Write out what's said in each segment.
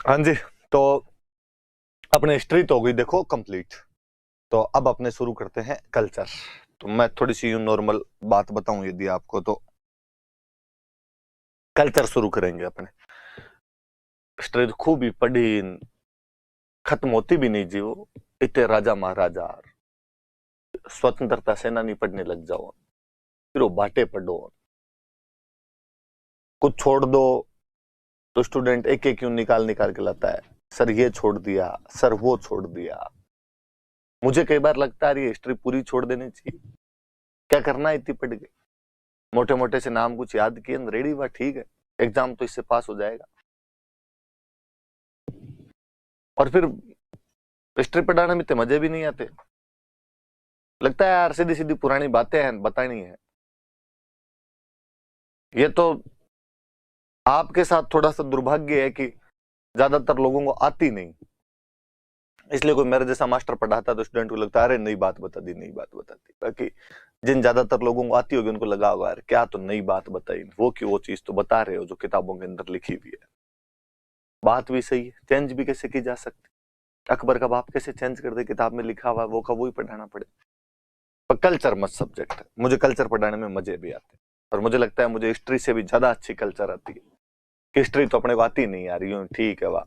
हाँ जी। तो अपने हिस्ट्री तो हो गई देखो कंप्लीट। तो अब अपने शुरू करते हैं कल्चर। तो मैं थोड़ी सी यूं नॉर्मल बात बताऊं यदि आपको, तो कल्चर शुरू करेंगे अपने। हिस्ट्री तो खूब ही पढ़ी, खत्म होती भी नहीं जी वो। इतने राजा महाराजा, स्वतंत्रता सेनानी पढ़ने लग जाओ, फिर वो बाटे पढ़ो, कुछ छोड़ दो तो स्टूडेंट एक एक क्यों निकाल निकाल के लाता है, सर ये छोड़ दिया, सर वो छोड़ दिया। मुझे कई बार लगता है ये हिस्ट्री पूरी छोड़ देनी चाहिए, क्या करना है इतनी पढ़ के। मोटे मोटे से नाम कुछ याद किए, रेडी हुआ, ठीक है, एग्जाम तो इससे पास हो जाएगा। और फिर हिस्ट्री पढ़ाने में तो मजे भी नहीं आते, लगता है यार सीधी सीधी पुरानी बातें हैं बतानी है। ये तो आपके साथ थोड़ा सा दुर्भाग्य है कि ज्यादातर लोगों को आती नहीं, इसलिए कोई मेरे जैसा मास्टर पढ़ाता है तो स्टूडेंट को लगता है अरे नई बात बता दी, नई बात बता दी। बाकी जिन ज्यादातर लोगों को आती होगी उनको लगा होगा यार क्या तो नई बात बताई, वो की वो चीज तो बता रहे हो जो किताबों के अंदर लिखी हुई है। बात भी सही है, चेंज भी कैसे की जा सकती। अकबर का बाप कैसे चेंज कर दे, किताब में लिखा हुआ वो का वो ही पढ़ाना पड़े। पर कल्चर मस्त सब्जेक्ट है, मुझे कल्चर पढ़ाने में मजे भी आते हैं। और मुझे लगता है मुझे हिस्ट्री से भी ज्यादा अच्छी कल्चर आती है। हिस्ट्री तो अपने को आती नहीं यार, यूं ठीक है वाह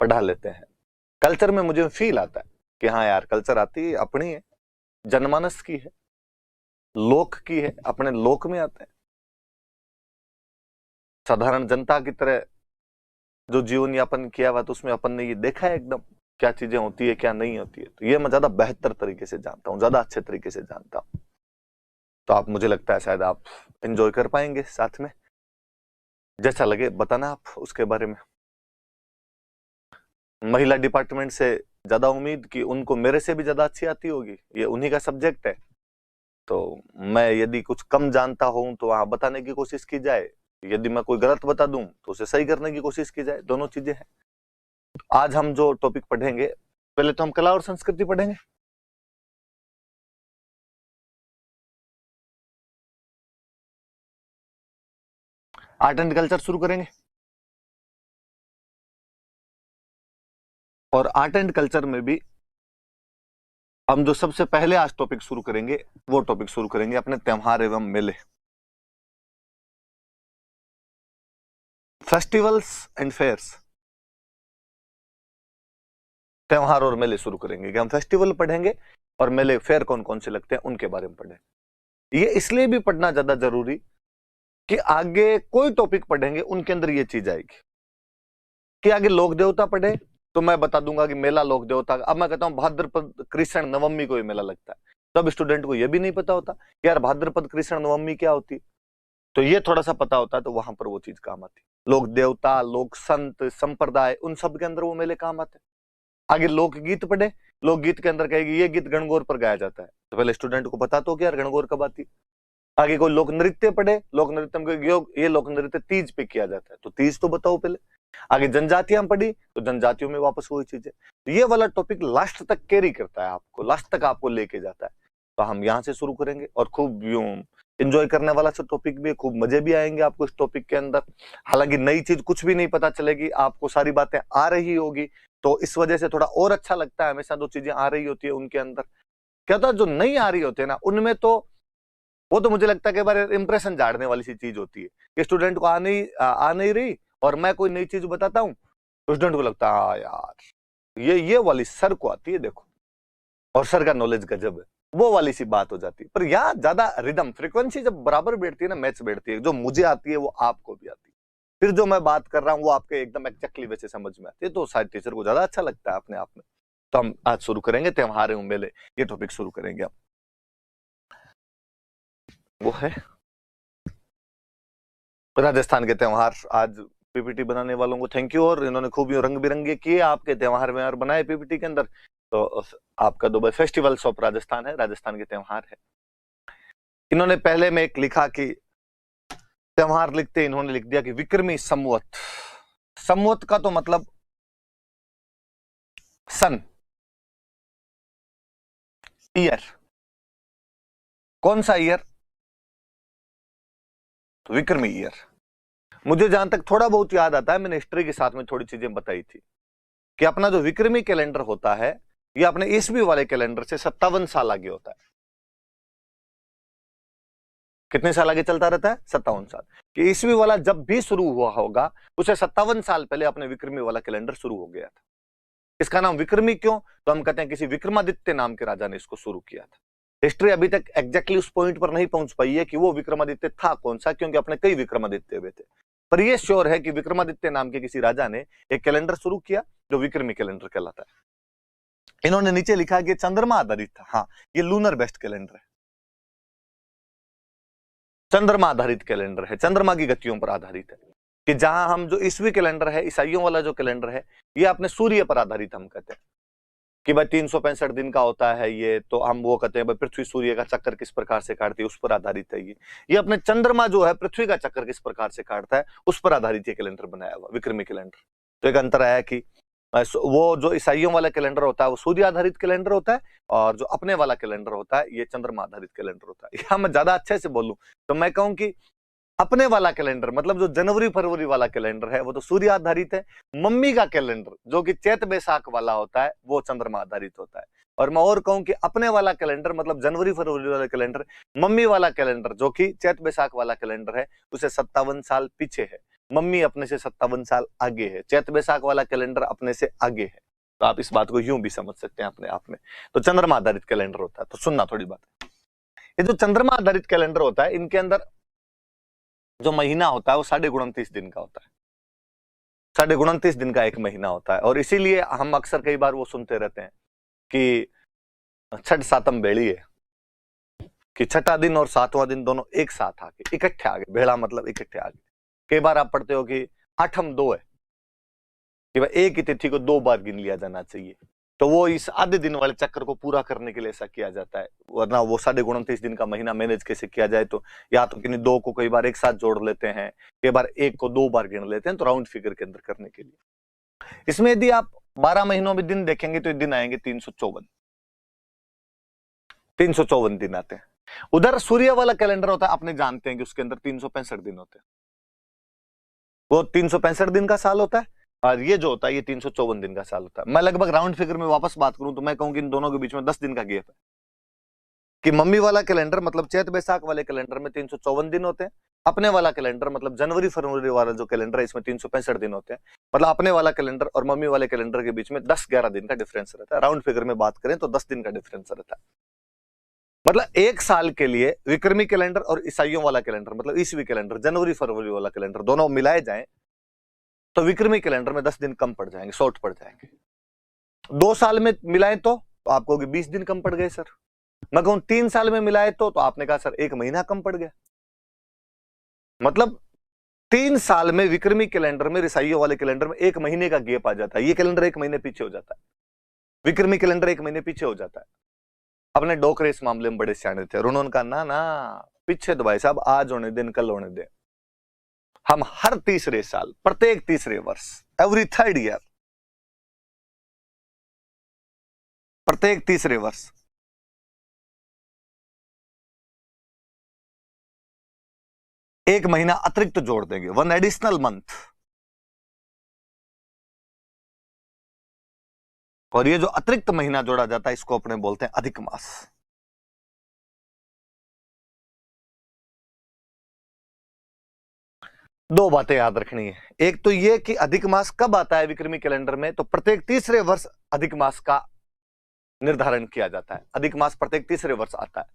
पढ़ा लेते हैं। कल्चर में मुझे फील आता है कि हाँ यार कल्चर आती है, अपनी है, जनमानस की है, लोक की है, अपने लोक में आते हैं। साधारण जनता की तरह जो जीवन यापन किया हुआ तो उसमें अपन ने ये देखा है एकदम क्या चीजें होती है क्या नहीं होती है। तो ये मैं ज्यादा बेहतर तरीके से जानता हूँ, ज्यादा अच्छे तरीके से जानता हूँ। तो आप, मुझे लगता है शायद आप एंजॉय कर पाएंगे साथ में, जैसा लगे बताना आप उसके बारे में। महिला डिपार्टमेंट से ज्यादा उम्मीद कि उनको मेरे से भी ज्यादा अच्छी आती होगी, ये उन्हीं का सब्जेक्ट है। तो मैं यदि कुछ कम जानता हूं तो वहां बताने की कोशिश की जाए, यदि मैं कोई गलत बता दूं तो उसे सही करने की कोशिश की जाए, दोनों चीजें हैं। आज हम जो टॉपिक पढ़ेंगे, पहले तो हम कला और संस्कृति पढ़ेंगे। आर्ट एंड कल्चर शुरू करेंगे। और आर्ट एंड कल्चर में भी हम जो सबसे पहले आज टॉपिक शुरू करेंगे, वो टॉपिक शुरू करेंगे अपने त्योहार एवं मेले, फेस्टिवल्स एंड फेयर्स। त्योहार और मेले शुरू करेंगे कि हम फेस्टिवल पढ़ेंगे और मेले फेयर कौन कौन से लगते हैं उनके बारे में पढ़ेंगे। ये इसलिए भी पढ़ना ज्यादा जरूरी कि आगे कोई टॉपिक पढ़ेंगे उनके अंदर ये चीज आएगी। कि आगे लोक देवता पढ़े तो मैं बता दूंगा कि मेला लोक देवता, अब मैं कहता हूं भाद्रपद कृष्ण नवमी को ये मेला लगता है, तब स्टूडेंट को ये भी नहीं पता होता कि यार भाद्रपद कृष्ण नवमी क्या होती है। तो ये थोड़ा सा पता होता है तो वहां पर वो चीज काम आती है। लोक देवता, लोक संत, संप्रदाय, उन सब के अंदर वो मेले काम आते हैं। आगे लोकगीत पढ़े, लोकगीत के अंदर कहेगी ये गीत गणगौर पर गाया जाता है, तो पहले स्टूडेंट को पता तो कि यार गणगौर कब आती है। आगे कोई लोक नृत्य पढ़े, लोक नृत्य में ये लोक नृत्य तीज पे किया जाता है, तो तीज तो बताओ पहले। आगे जनजातियां पढ़ी तो जनजातियों में वापस वही चीजें। तो ये वाला टॉपिक लास्ट तक कैरी करता है आपको, लास्ट तक आपको लेके जाता है। तो हम यहाँ से शुरू करेंगे और खूब यूं एंजॉय करने वाला सा टॉपिक भी है, खूब मजे भी आएंगे आपको इस टॉपिक के अंदर। हालांकि नई चीज कुछ भी नहीं पता चलेगी, आपको सारी बातें आ रही होगी, तो इस वजह से थोड़ा और अच्छा लगता है। हमेशा जो चीजें आ रही होती है उनके अंदर क्या होता है, जो नहीं आ रही होती है ना उनमें तो वो तो मुझे लगता है कि बार इंप्रेशन झाड़ने वाली सी चीज होती है कि स्टूडेंट को आ नहीं रही और मैं कोई नई चीज बताता हूँ तो स्टूडेंट को लगता है हाँ यार ये वाली सर को आती है देखो, और सर का नॉलेज गजब है, वो वाली सी बात हो जाती है। पर यहाँ ज्यादा रिदम फ्रीक्वेंसी जब बराबर बैठती है ना, मैच बैठती है, जो मुझे आती है वो आपको भी आती है, फिर जो मैं बात कर रहा हूँ वो आपके एकदम एक्जैक्टली वैसे समझ में आती है, तो शायद टीचर को ज्यादा अच्छा लगता है अपने आप में। तो हम आज शुरू करेंगे त्योहार एवं मेले, ये टॉपिक शुरू करेंगे हम। वो है राजस्थान के त्योहार। आज पीपीटी बनाने वालों को थैंक यू, और इन्होंने खूब रंग बिरंगे किए आपके त्योहार में और बनाए पीपीटी के अंदर। तो आपका दुबई फेस्टिवल्स ऑफ राजस्थान है, राजस्थान के त्योहार है। इन्होंने पहले में एक लिखा कि त्योहार लिखते इन्होंने लिख दिया कि विक्रमी संवत। संवत का तो मतलब सन, ईयर। कौन सा ईयर? तो विक्रमी ईयर। मुझे जहां तक थोड़ा बहुत याद आता है, मैंने हिस्ट्री के साथ में थोड़ी चीजें बताई थी कि अपना जो विक्रमी कैलेंडर होता है ये अपने ईस्वी वाले कैलेंडर से 57 साल आगे होता है। कितने साल आगे चलता रहता है? 57 साल। कि ईस्वी वाला जब भी शुरू हुआ होगा उसे 57 साल पहले अपने विक्रमी वाला कैलेंडर शुरू हो गया था। इसका नाम विक्रमी क्यों? तो हम कहते हैं किसी विक्रमादित्य नाम के राजा ने इसको शुरू किया था। हिस्ट्री अभी तक एग्जैक्टली उस पॉइंट पर नहीं पहुंच पाई है कि वो विक्रमादित्य था कौन सा, क्योंकि अपने कई विक्रमादित्य हुए थे, पर यह श्योर है कि विक्रमादित्य नाम के किसी राजा ने एक कैलेंडर शुरू किया जो विक्रमी कैलेंडर कहलाता है। इन्होंने नीचे लिखा कि चंद्रमा आधारित था। हाँ, ये लूनर बेस्ड कैलेंडर है, चंद्रमा आधारित कैलेंडर है, चंद्रमा की गतियों पर आधारित है। कि जहां हम जो ईस्वी कैलेंडर है, ईसाइयों वाला जो कैलेंडर है, ये अपने सूर्य पर आधारित हम कहते हैं कि भाई 365 दिन का होता है ये, तो हम वो कहते हैं भाई पृथ्वी सूर्य का चक्कर किस प्रकार से काटती है उस पर आधारित है ये अपने चंद्रमा जो है पृथ्वी का चक्कर किस प्रकार से काटता है उस पर आधारित ये कैलेंडर बनाया हुआ विक्रमी कैलेंडर। तो एक अंतर आया कि वो जो ईसाइयों वाला कैलेंडर होता है वो सूर्य आधारित कैलेंडर होता है, और जो अपने वाला कैलेंडर होता है ये चंद्रमा आधारित कैलेंडर होता है। या मैं ज्यादा अच्छे से बोलूं तो मैं कहूं कि अपने वाला कैलेंडर मतलब जो जनवरी फरवरी वाला कैलेंडर है वो तो सूर्य आधारित है। मम्मी का कैलेंडर जो कि चैत बैसाख वाला होता है वो चंद्रमा आधारित होता है। और मैं और कहूं कि अपने वाला कैलेंडर मतलब जनवरी फरवरी वाला कैलेंडर, मम्मी वाला कैलेंडर जो कि चैत बैसाख वाला कैलेंडर है उसे 57 साल पीछे है। मम्मी अपने से 57 साल आगे है, चैत बैसाख वाला कैलेंडर अपने से आगे है। तो आप इस बात को यूं भी समझ सकते हैं अपने आप में। तो चंद्रमा आधारित कैलेंडर होता है। तो सुनना थोड़ी बात, ये जो चंद्रमा आधारित कैलेंडर होता है इनके अंदर जो महीना होता है वो 29.5 दिन का होता है। 29.5 दिन का एक महीना होता है। और इसीलिए हम अक्सर कई बार वो सुनते रहते हैं कि छठ सातम बेड़ी है, कि छठा दिन और सातवां दिन दोनों एक साथ आके इकट्ठे आ गए। बेड़ा मतलब इकट्ठे आ गए। कई बार आप पढ़ते हो कि आठम 2 है, कि भाई एक ही तिथि को 2 बार गिन लिया जाना चाहिए। तो वो इस आधे दिन वाले चक्कर को पूरा करने के लिए ऐसा किया जाता है, वरना वो 29.5 दिन का महीना मैनेज कैसे किया जाए। तो या तो किन्हीं 2 को कई बार एक साथ जोड़ लेते हैं, कई बार एक को 2 बार गिन लेते हैं, तो राउंड फिगर के अंदर करने के लिए। इसमें यदि आप 12 महीनों में दिन देखेंगे तो दिन आएंगे 354 दिन आते हैं। उधर सूर्य वाला कैलेंडर होता है, अपने जानते हैं कि उसके अंदर 365 दिन होते हैं, वो 365 दिन का साल होता है, और ये जो होता है ये 354 दिन का साल होता है। मैं लगभग राउंड फिगर में वापस बात करूं तो मैं कहूं कि इन दोनों के बीच में 10 दिन का गैप है। कि मम्मी वाला कैलेंडर मतलब चैत बैसाख वाले कैलेंडर में 354 दिन होते हैं, अपने वाला कैलेंडर मतलब जनवरी फरवरी वाला जो कैलेंडर है इसमें 365 दिन होते हैं। मतलब अपने वाला कैलेंडर और मम्मी वाले कैलेंडर के बीच में 10-11 दिन का डिफरेंस रहता है। राउंड फिगर में बात करें तो 10 दिन का डिफरेंस रहता है। मतलब एक साल के लिए विक्रमी कैलेंडर और ईसाइयों वाला कैलेंडर मतलब ईस्वी कैलेंडर, जनवरी फरवरी वाला कैलेंडर दोनों मिलाए जाएं तो विक्रमी कैलेंडर में 10 दिन कम पड़ जाएंगे, शॉर्ट पड़ जाएंगे। 2 साल में मिलाए तो आप कहोगे 20 दिन कम पड़ गए सर। मैं कहूं 3 साल में मिलाए तो आपने कहा सर 1 महीना कम पड़ गया। मतलब 3 साल में विक्रमी कैलेंडर में ईसाइयों वाले कैलेंडर में 1 महीने का गैप आ जाता है। ये कैलेंडर 1 महीने पीछे हो जाता है, विक्रमी कैलेंडर 1 महीने पीछे हो जाता है। अपने डोकरे इस मामले में बड़े सियाने थे और उन्होंने कहा ना ना पीछे तो भाई साहब आज होने दिन कल होने दे। हम हर तीसरे साल, प्रत्येक तीसरे वर्ष, एवरी 3rd ईयर, प्रत्येक तीसरे वर्ष एक महीना अतिरिक्त जोड़ देंगे, 1 एडिशनल मंथ। और ये जो अतिरिक्त महीना जोड़ा जाता है इसको अपने बोलते हैं अधिक मास। दो बातें याद रखनी है। एक तो ये कि अधिक मास कब आता है विक्रमी कैलेंडर में, तो प्रत्येक तीसरे वर्ष अधिक मास का निर्धारण किया जाता है। अधिक मास प्रत्येक तीसरे वर्ष आता है।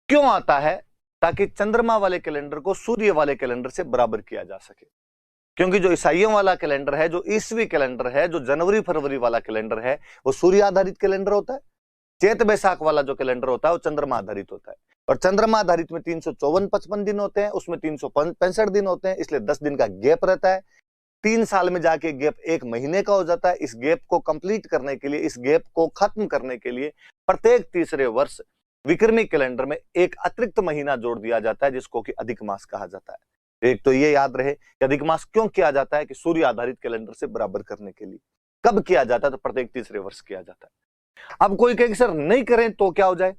क्यों आता है? ताकि चंद्रमा वाले कैलेंडर को सूर्य वाले कैलेंडर से बराबर किया जा सके। क्योंकि जो ईसाइयों वाला कैलेंडर है, जो ईस्वी कैलेंडर है, जो जनवरी फरवरी वाला कैलेंडर है वो सूर्य आधारित कैलेंडर होता है। चैत बैसाख वाला जो कैलेंडर होता है वो चंद्रमा आधारित होता है। और चंद्रमा आधारित में 354-55 दिन होते हैं, उसमें 365 दिन होते हैं, इसलिए 10 दिन का गैप रहता है। 3 साल में जाके गैप 1 महीने का हो जाता है। इस गैप को कंप्लीट करने के लिए, इस गैप को खत्म करने के लिए प्रत्येक तीसरे वर्ष विक्रमी कैलेंडर में एक अतिरिक्त महीना जोड़ दिया जाता है जिसको कि अधिक मास कहा जाता है। एक तो ये याद रहे कि अधिक मास क्यों किया जाता है, कि सूर्य आधारित कैलेंडर से बराबर करने के लिए। कब किया जाता है? तो प्रत्येक तीसरे वर्ष किया जाता है। अब कोई कहे सर नहीं करें तो क्या हो जाए?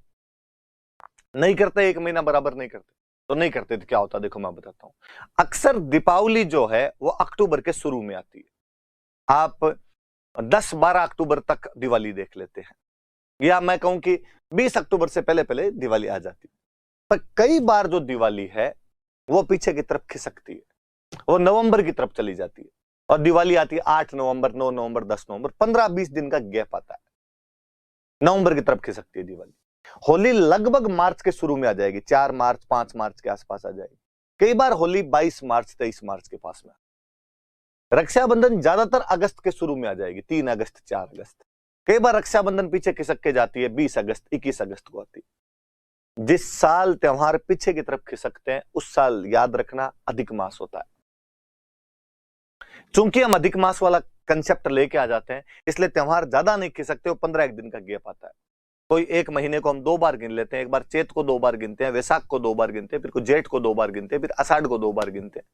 नहीं करते, 1 महीना बराबर नहीं करते, तो नहीं करते थे, क्या होता देखो मैं बताता हूं। अक्सर दीपावली जो है वो अक्टूबर के शुरू में आती है। आप 10-12 अक्टूबर तक दिवाली देख लेते हैं, या मैं कहूं कि 20 अक्टूबर से पहले पहले दिवाली आ जाती है। पर कई बार जो दिवाली है वो पीछे की तरफ खिसकती है, वो नवंबर की तरफ चली जाती है, और दिवाली आती है 8 नवंबर, 9 नवंबर, 10 नवंबर, 15-20 दिन का गैप आता है, नवंबर की तरफ खिसकती है दिवाली। होली लगभग मार्च के शुरू में आ जाएगी, 4 मार्च 5 मार्च के आसपास आ जाएगी। कई बार होली 22 मार्च 23 मार्च के पास में। रक्षाबंधन ज्यादातर अगस्त के शुरू में आ जाएगी, 3 अगस्त 4 अगस्त। कई बार रक्षाबंधन पीछे खिसक के जाती है, 20 अगस्त 21 अगस्त को आती है। जिस साल त्योहार पीछे की तरफ खिसकते हैं उस साल याद रखना अधिक मास होता है। चूंकि हम अधिक मास वाला कंसेप्ट लेके आ जाते हैं, इसलिए त्योहार ज्यादा नहीं खिसकते, वो 15 दिन का गैप आता है। कोई एक महीने को हम 2 बार गिन लेते हैं, एक बार चैत को 2 बार गिनते हैं, वैशाख को 2 बार गिनते हैं, फिर जेठ को 2 बार गिनते हैं, फिर आषाढ़ को 2 बार गिनते हैं।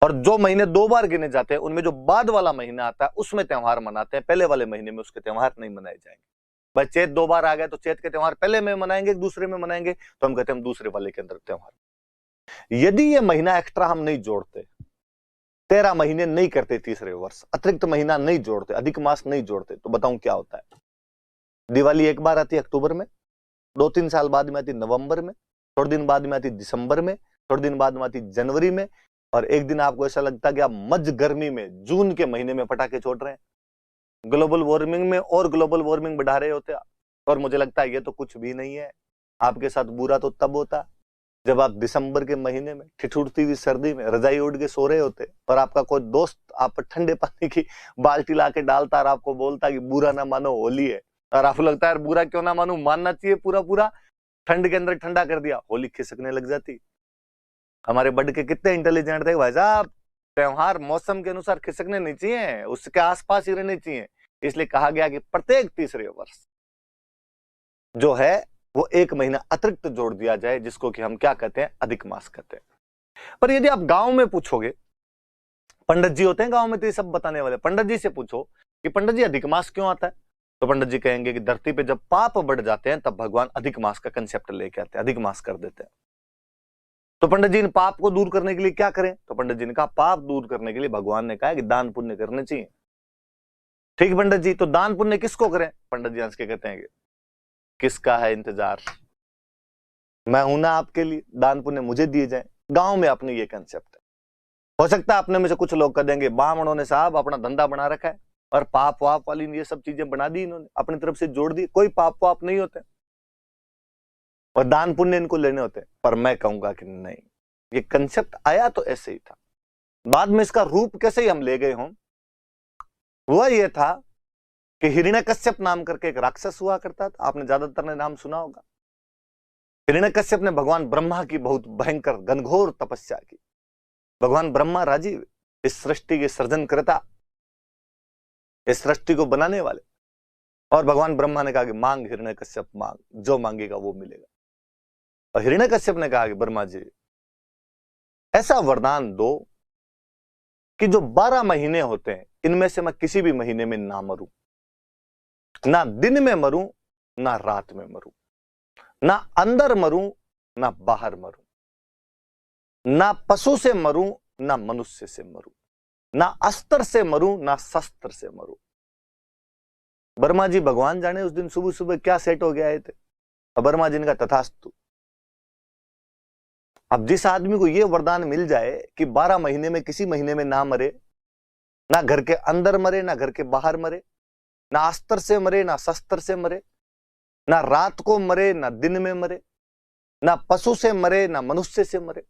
और जो महीने 2 बार गिने जाते हैं उनमें जो बाद वाला महीना आता है उसमें त्योहार मनाते हैं, पहले वाले महीने में उसके त्योहार नहीं मनाए जाएंगे। भाई चैत 2 बार आ गए तो चैत के त्योहार पहले में मनाएंगे, दूसरे में मनाएंगे, तो हम कहते हैं हम दूसरे वाले के अंदर त्योहार। यदि ये महीना एक्स्ट्रा हम नहीं जोड़ते, 13 महीने नहीं करते, तीसरे वर्ष अतिरिक्त महीना नहीं जोड़ते, अधिक मास नहीं जोड़ते, तो बताऊं क्या होता है। दिवाली एक बार आती है अक्टूबर में, 2-3 साल बाद में आती नवंबर में, थोड़े दिन बाद में आती दिसंबर में, थोड़े दिन बाद में आती जनवरी में, और एक दिन आपको ऐसा लगता है कि आप मध्य गर्मी में जून के महीने में पटाखे छोड़ रहे हैं। ग्लोबल वार्मिंग में और ग्लोबल वार्मिंग बढ़ा रहे होते आप। और मुझे लगता है ये तो कुछ भी नहीं है। आपके साथ बुरा तो तब होता जब आप दिसंबर के महीने में ठिठुरती हुई सर्दी में रजाई उड़ के सो रहे होते, और आपका कोई दोस्त आप पर ठंडे पानी की बाल्टी ला के डालता और आपको बोलता कि बुरा ना मानो होली है, और आपको लगता है बुरा क्यों ना मानू, मानना चाहिए पूरा पूरा, ठंड के अंदर ठंडा कर दिया, होली खिसकने लग जाती। हमारे बड़ के कितने इंटेलिजेंट थे भाई साहब, त्योहार मौसम के अनुसार खिसकने नहीं चाहिए, उसके आसपास ही रहने चाहिए। इसलिए कहा गया कि प्रत्येक तीसरे वर्ष जो है वो 1 महीना अतिरिक्त जोड़ दिया जाए, जिसको कि हम क्या कहते हैं, अधिक मास कहते हैं। पर यदि आप गांव में पूछोगे, पंडित जी होते हैं गांव में तो ये सब बताने वाले, पंडित जी से पूछो कि पंडित जी अधिक मास क्यों आता है, तो पंडित जी कहेंगे कि धरती पे जब पाप बढ़ जाते हैं तब भगवान अधिक मास का कंसेप्ट लेके आते हैं, अधिक मास कर देते हैं। तो पंडित जी ने पाप को दूर करने के लिए क्या करें, तो पंडित जी ने कहा पाप दूर करने के लिए भगवान ने कहा कि दान पुण्य करने चाहिए। ठीक पंडित जी, तो दान पुण्य किसको करें, पंडित जी हंस के कहते हैं कि किसका है इंतजार, मैं हूं ना आपके लिए, दान पुण्य मुझे दिए जाए। गांव में अपने ये कंसेप्ट है। हो सकता है अपने में से कुछ लोग कह देंगे ब्राह्मणों ने साहब अपना धंधा बना रखा है और पाप वाप वाली ये सब चीजें बना दी, इन्होंने अपनी तरफ से जोड़ दी, कोई पाप वाप नहीं होते और दान पुण्य इनको लेने होते। पर मैं कहूंगा कि नहीं, ये कंसेप्ट आया तो ऐसे ही था, बाद में इसका रूप कैसे ही हम ले गए हों, वह ये था कि हिरण्यकश्यप नाम करके एक राक्षस हुआ करता था, आपने ज्यादातर ने नाम सुना होगा। हिरण्यकश्यप ने भगवान ब्रह्मा की बहुत भयंकर घनघोर तपस्या की। भगवान ब्रह्मा राजीव, इस सृष्टि के सृजनकर्ता, इस सृष्टि को बनाने वाले, और भगवान ब्रह्मा ने कहा कि मांग हिरण्यकश्यप मांग, जो मांगेगा वो मिलेगा। और हिरण्यकश्यप ने कहा कि ब्रह्मा जी ऐसा वरदान दो कि जो 12 महीने होते हैं इनमें से मैं किसी भी महीने में ना मरूं, ना दिन में मरूं ना रात में मरूं, ना अंदर मरूं ना बाहर मरूं, ना पशु से मरूं ना मनुष्य से मरूं, ना अस्त्र से मरूं ना शस्त्र से मरूं। ब्रह्मा जी भगवान जाने उस दिन सुबह सुबह क्या सेट हो गया है थे। ब्रह्मा जी ने कहा तथास्तु। अब जिस आदमी को यह वरदान मिल जाए कि 12 महीने में किसी महीने में ना मरे, ना घर के अंदर मरे ना घर के बाहर मरे, ना अस्त्र से मरे ना शस्त्र से मरे, ना रात को मरे ना दिन में मरे, ना पशु से मरे ना मनुष्य से मरे,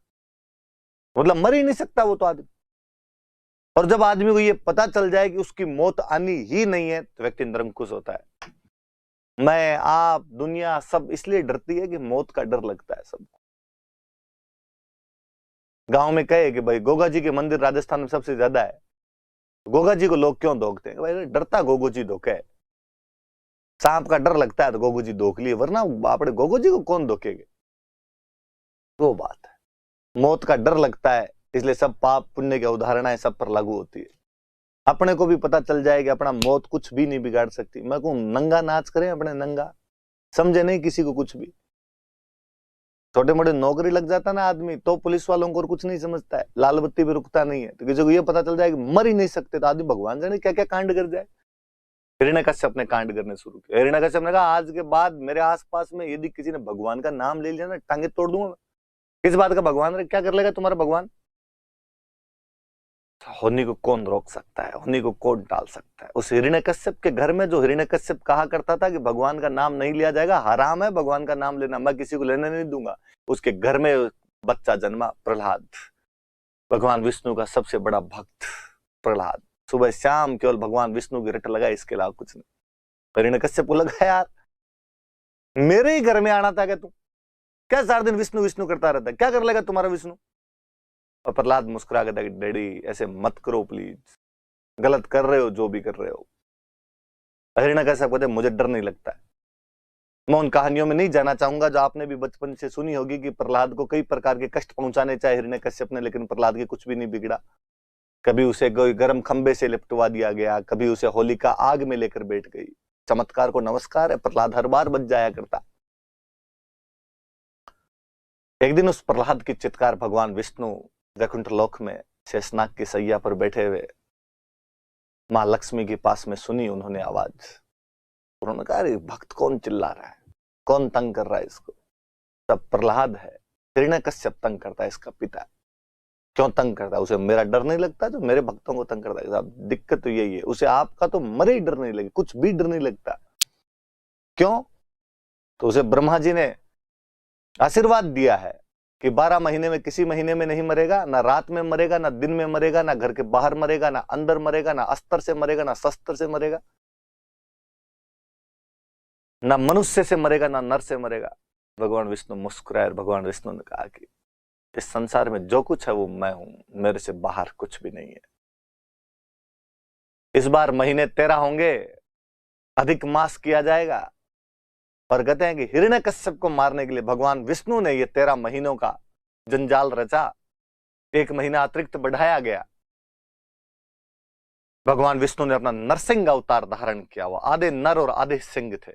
मतलब मर ही नहीं सकता वो तो आदमी। और जब आदमी को ये पता चल जाए कि उसकी मौत आनी ही नहीं है तो व्यक्ति निरंकुश होता है। मैं आप दुनिया सब इसलिए डरती है कि मौत का डर लगता है सबको। गांव में कहे कि भाई गोगा जी के मंदिर राजस्थान में सबसे ज्यादा है, गोगा जी को लोग क्यों धोखते हैं, भाई डरता गोगो जी धोखे है। सांप का डर लगता है तो गोगो जी धोख लिए, वरना आपने गोगो जी को कौन धोखेगे, वो बात है। मौत का डर लगता है इसलिए सब पाप पुण्य की उदाहरणाएं सब पर लागू होती है। अपने को भी पता चल जाए कि अपना मौत कुछ भी नहीं बिगाड़ सकती। मैं कहूं नंगा नाच करें अपने, नंगा समझे नहीं किसी को कुछ भी। छोटे मोटे नौकरी लग जाता ना आदमी तो पुलिस वालों को और कुछ नहीं समझता है, लाल बत्ती भी रुकता नहीं है। तो किसी को ये पता चल जाए कि मर ही नहीं सकते तो आदमी भगवान जाने क्या क्या कांड कर जाए। हिरण्यकश्यप ने कांड करने शुरू किया। हिरण्यकश्यप ने कहा आज के बाद मेरे आसपास में यदि किसी ने भगवान का नाम ले लिया ना टांगे तोड़ दूंगा मैं। किस बात का भगवान, क्या कर लेगा तुम्हारा भगवान? होनी को कौन रोक सकता है, होनी को कौन डाल सकता है। उस हिरण्यकश्यप के घर में जो हिरण्यकश्यप कहा करता था कि भगवान का नाम नहीं लिया जाएगा, हराम है भगवान का नाम लेना, मैं किसी को लेने नहीं दूंगा, उसके घर में बच्चा जन्मा प्रहलाद, भगवान विष्णु का सबसे बड़ा भक्त प्रहलाद। सुबह शाम केवल भगवान विष्णु की रट लगा, इसके अलावा कुछ नहीं। हिरण्यकश्यप को लगा यार मेरे ही घर में आना था क्या तू, क्या 4 दिन विष्णु विष्णु करता रहता है, क्या कर लेगा तुम्हारा विष्णु? और प्रहलाद मुस्कुरा के कि डैडी ऐसे मत करो प्लीज, गलत कर रहे हो जो भी कर रहे हो। हिरण्यकश्यप कहते मुझे डर नहीं लगता है। मैं उन कहानियों में नहीं जाना चाहूंगा जो आपने भी बचपन से सुनी होगी कि प्रहलाद को कई प्रकार के कष्ट पहुंचाने चाहे हिरण्यकश्यप ने, लेकिन प्रहलाद के कुछ भी नहीं बिगड़ा। कभी उसे कोई गर्म खंबे से लिपटवा दिया गया, कभी उसे होलिका आग में लेकर बैठ गई। चमत्कार को नमस्कार है, प्रहलाद हर बार बच जाया करता। एक दिन उस प्रहलाद की चित्कार भगवान विष्णु वैकुंठ लोक में शेषनाग की सैया पर बैठे हुए मां लक्ष्मी के पास में सुनी उन्होंने आवाज। उन्होंने कहा अरे भक्त कौन चिल्ला रहा है, कौन तंग कर रहा है इसको? तब प्रहलाद है, हिरण्यकश्यप तंग करता है इसका पिता। क्यों तंग करता है? उसे मेरा डर नहीं लगता जो मेरे भक्तों को तंग करता है। दिक्कत तो यही है, उसे आपका तो मरे ही डर नहीं लगे, कुछ भी डर नहीं लगता। क्यों? तो उसे ब्रह्मा जी ने आशीर्वाद दिया है कि 12 महीने में किसी महीने में नहीं मरेगा, ना रात में मरेगा, ना दिन में मरेगा, ना घर के बाहर मरेगा, ना अंदर मरेगा, ना अस्त्र से मरेगा, ना शस्त्र से मरेगा, ना मनुष्य से मरेगा, ना नर से मरेगा। भगवान विष्णु मुस्कुराए और भगवान विष्णु ने कहा कि इस संसार में जो कुछ है वो मैं हूं, मेरे से बाहर कुछ भी नहीं है। इस बार महीने 13 होंगे, अधिक मास किया जाएगा। और कहते हैं कि हिरण्यकश्यप को मारने के लिए भगवान विष्णु ने ये 13 महीनों का जंजाल रचा। 1 महीना अतिरिक्त बढ़ाया गया। भगवान विष्णु ने अपना नरसिंह अवतार धारण किया। हुआ आधे नर और आधे सिंह थे।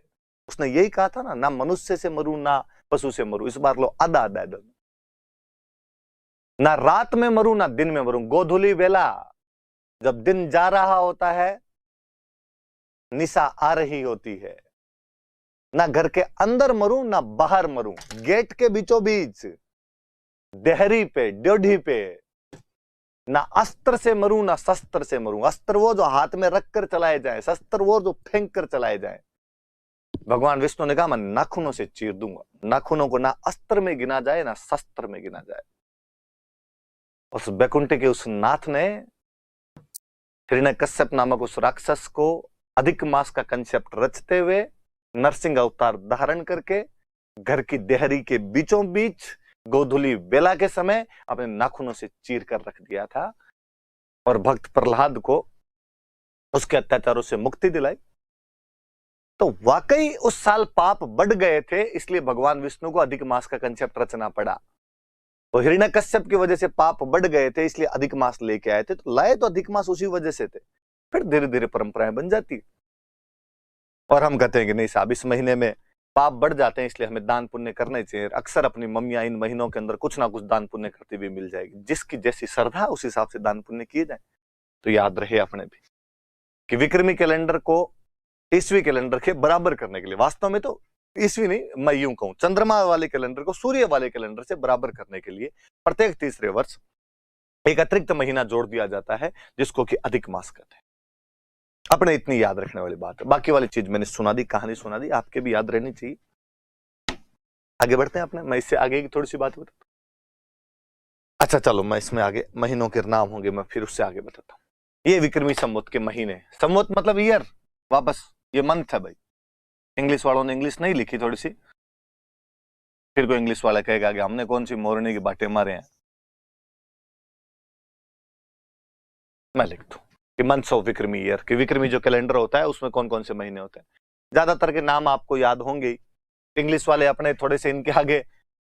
उसने यही कहा था ना मनुष्य से मरूं ना पशु से मरूं। इस बार लो आधा आधा दोनों, ना रात में मरूं ना दिन में मरूं। गोधूली बेला जब दिन जा रहा होता है, निशा आ रही होती है, ना घर के अंदर मरूं ना बाहर मरूं, गेट के बीचों बीच, देहरी पे, ड्योढ़ी पे, ना अस्त्र से मरूं ना शस्त्र से मरूं। अस्त्र वो जो हाथ में रख कर चलाए जाए, शस्त्र वो जो फेंक कर चलाए जाए। भगवान विष्णु ने कहा मैं नाखूनों से चीर दूंगा। नाखूनों को ना अस्त्र में गिना जाए ना शस्त्र में गिना जाए। उस बैकुंठ के उस नाथ ने हिरण्यकश्यप नामक उस राक्षस को अधिक मास का कंसेप्ट रचते हुए नरसिंह अवतार धारण करके घर की देहरी के बीचों बीच गोधूली बेला के समय अपने नाखूनों से चीर कर रख दिया था और भक्त प्रहलाद को उसके अत्याचारों से मुक्ति दिलाई। तो वाकई उस साल पाप बढ़ गए थे, इसलिए भगवान विष्णु को अधिक मास का कंसेप्ट रचना पड़ा। तो हिरण्यकश्यप की वजह से पाप बढ़ गए थे, इसलिए अधिक मास लेके आए थे। तो लाए तो अधिक मास उसी वजह से थे। फिर धीरे धीरे परंपराएं बन जाती। और हम कहते हैं कि नहीं साहब इस महीने में पाप बढ़ जाते हैं, इसलिए हमें दान पुण्य करने चाहिए। अक्सर अपनी मम्मियां इन महीनों के अंदर कुछ ना कुछ दान पुण्य करती हुई मिल जाएगी। जिसकी जैसी श्रद्धा उस हिसाब से दान पुण्य किए जाए। तो याद रहे अपने भी कि विक्रमी कैलेंडर को ईस्वी कैलेंडर के बराबर करने के लिए, वास्तव में तो ईस्वी नहीं, मैं यूं कहूं चंद्रमा वाले कैलेंडर को सूर्य वाले कैलेंडर से बराबर करने के लिए प्रत्येक तीसरे वर्ष एक अतिरिक्त महीना जोड़ दिया जाता है, जिसको कि अधिक मास कहते हैं। अपने इतनी याद रखने वाली बात है। बाकी वाली चीज मैंने सुना दी, कहानी सुना दी, आपके भी याद रहनी चाहिए। आगे बढ़ते हैं अपने, मैं इससे आगे की थोड़ी सी बात बताता हूं। अच्छा चलो, मैं इसमें आगे महीनों के नाम होंगे, मैं फिर उससे आगे बताता हूं। ये विक्रमी संवत के महीने, संवत मतलब ईयर, वापस ये मंथ है भाई। इंग्लिश वालों ने इंग्लिश नहीं लिखी थोड़ी सी, फिर कोई इंग्लिश वाला कहेगा कि हमने कौन सी मोरनी की बातें मारे हैं। मैं लिख दूं कि मंथ्स ऑफ विक्रमी ईयर, कि विक्रमी जो कैलेंडर होता है उसमें कौन कौन से महीने होते हैं। ज्यादातर के नाम आपको याद होंगे। इंग्लिश वाले अपने थोड़े से इनके आगे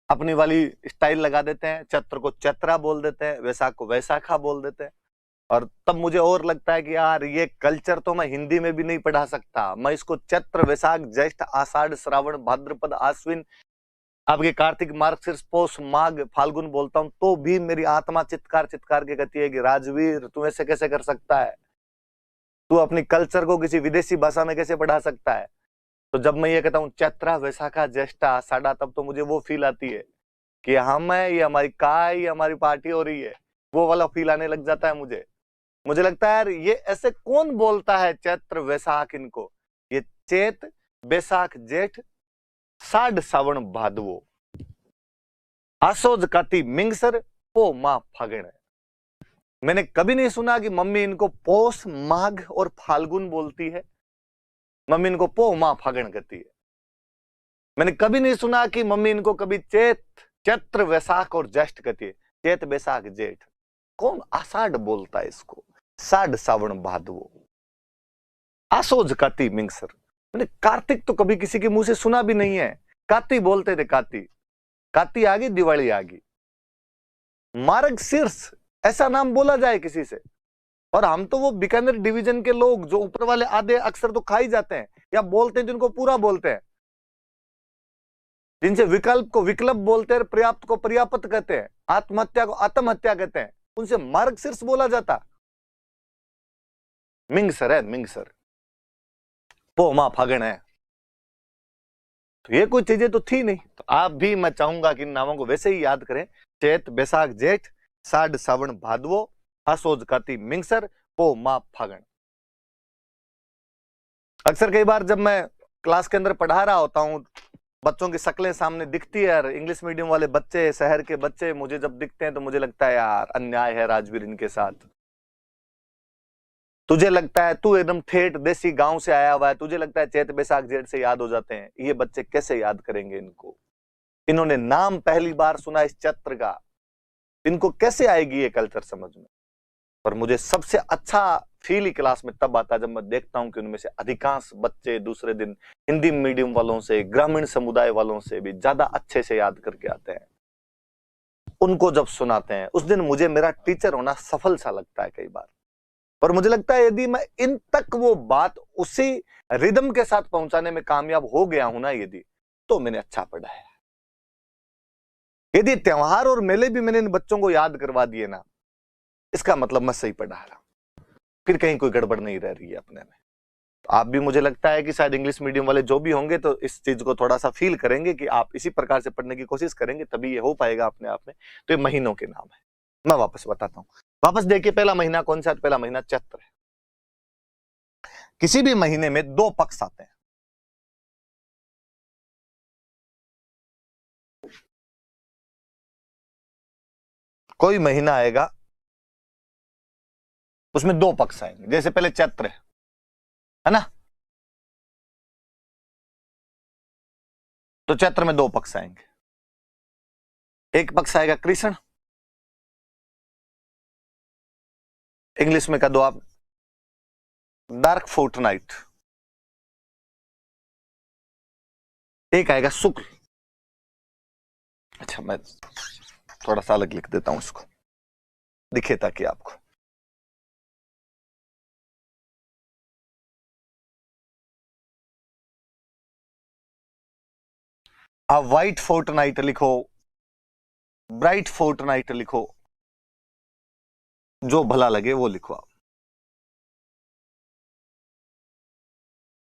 अपनी वाली स्टाइल लगा देते हैं। चैत्र को चैत्रा बोल देते हैं, वैशाख को वैशाखा बोल देते हैं। और तब मुझे और लगता है कि यार ये कल्चर तो मैं हिंदी में भी नहीं पढ़ा सकता। मैं इसको चैत्र, वैशाख, ज्येष्ठ, आषाढ़, श्रावण, भाद्रपद, आश्विन आपके कार्तिक मार्गशीर्ष पौष माघ फाल्गुन बोलता हूं तो भी मेरी आत्मा चित्कार चित्कार के कहती है कि राजवीर तू ऐसे कैसे कर सकता है, तू अपनी कल्चर को किसी विदेशी भाषा में कैसे पढ़ा सकता है। तो जब मैं ये कहता हूँ चैत्रा वैशाखा ज्येष्ठा आषाढ़ा, तब तो मुझे वो फील आती है कि हम है, ये हमारी काय, ये हमारी पार्टी हो रही है, वो वाला फील आने लग जाता है मुझे लगता है यार ये ऐसे कौन बोलता है चैत्र वैशाख इनको, ये चैत बैसाख जेठ साढ़ सावन भादवो आसोज काती मिंगसर पो मां फागण। मैंने कभी नहीं सुना कि मम्मी इनको पौष माघ और फाल्गुन बोलती है, मम्मी इनको पो मां फागण कहती है। मैंने कभी नहीं सुना कि मम्मी इनको कभी चैत्र वैशाख और ज्येष्ठ कहती है, चैत बैसाख जेठ। कौन आषाढ़ बोलता है इसको, साढ़ सावन भादवो आसोज काती मिंगसर। मैंने कार्तिक तो कभी किसी के मुंह से सुना भी नहीं है, काती बोलते थे, काती आ गई, दिवाली आ गई। मार्गशीर्ष ऐसा नाम बोला जाए किसी से, और हम तो वो बीकानेर डिवीजन के लोग जो ऊपर वाले आधे अक्षर तो खा ही जाते हैं या बोलते हैं, जिनको पूरा बोलते हैं, जिनसे विकल्प को विकल्प बोलते हैं, पर्याप्त को पर्याप्त कहते हैं, आत्महत्या को आत्महत्या कहते हैं, उनसे मार्गशीर्ष बोला जाता। मिंगसर है, मिंगसर पो मां फागण है, तो ये कोई चीजें तो थी नहीं। तो आप भी, मैं चाहूंगा कि इन नामों को वैसे ही याद करें, चैत बैसाख जेठ साढ़ सावन भादवो आसोज काती मिंगसर पो मां फागण। अक्सर कई बार जब मैं क्लास के अंदर पढ़ा रहा होता हूं, बच्चों की शक्लें सामने दिखती है यार, इंग्लिश मीडियम वाले बच्चे, शहर के बच्चे मुझे जब दिखते हैं तो मुझे लगता है यार अन्याय है राजवीर इनके साथ। तुझे लगता है तू एकदम ठेठ देसी गांव से आया हुआ है, तुझे लगता है चैत बैसाख जेठ से याद हो जाते हैं, ये बच्चे कैसे याद करेंगे इनको? इन्होंने नाम पहली बार सुना इस चैत्र का, इनको कैसे आएगी ये कल्चर समझ में? पर मुझे सबसे अच्छा फील ही क्लास में तब आता है जब मैं देखता हूं कि उनमें से अधिकांश बच्चे दूसरे दिन हिंदी मीडियम वालों से, ग्रामीण समुदाय वालों से भी ज्यादा अच्छे से याद करके आते हैं। उनको जब सुनाते हैं उस दिन मुझे मेरा टीचर होना सफल सा लगता है कई बार। और मुझे लगता है यदि मैं इन तक वो बात उसी रिदम के साथ पहुंचाने में कामयाब हो गया हूं ना, यदि, तो मैंने अच्छा पढ़ा है। यदि त्योहार और मेले भी मैंने इन बच्चों को याद करवा दिए ना, इसका मतलब मैं सही पढ़ा रहा हूं, फिर कहीं कोई गड़बड़ नहीं रह रही है अपने में। तो आप भी, मुझे लगता है कि शायद इंग्लिश मीडियम वाले जो भी होंगे तो इस चीज को थोड़ा सा फील करेंगे कि आप इसी प्रकार से पढ़ने की कोशिश करेंगे, तभी ये हो पाएगा अपने आप में। तो ये महीनों के नाम है, मैं वापस बताता हूं। वापस देखिए, पहला महीना कौन सा है? पहला महीना चैत्र है। किसी भी महीने में दो पक्ष आते हैं, कोई महीना आएगा उसमें दो पक्ष आएंगे। जैसे पहले चैत्र है ना, तो चैत्र में दो पक्ष आएंगे। एक पक्ष आएगा कृष्ण, इंग्लिश में कह दो आप डार्क फोर्टनाइट। एक आएगा शुक्ल। अच्छा, मैं थोड़ा सा अलग लिख देता हूं, इसको दिखे ताकि आपको। आप व्हाइट फोर्टनाइट लिखो, ब्राइट फोर्टनाइट लिखो, जो भला लगे वो लिखो आप।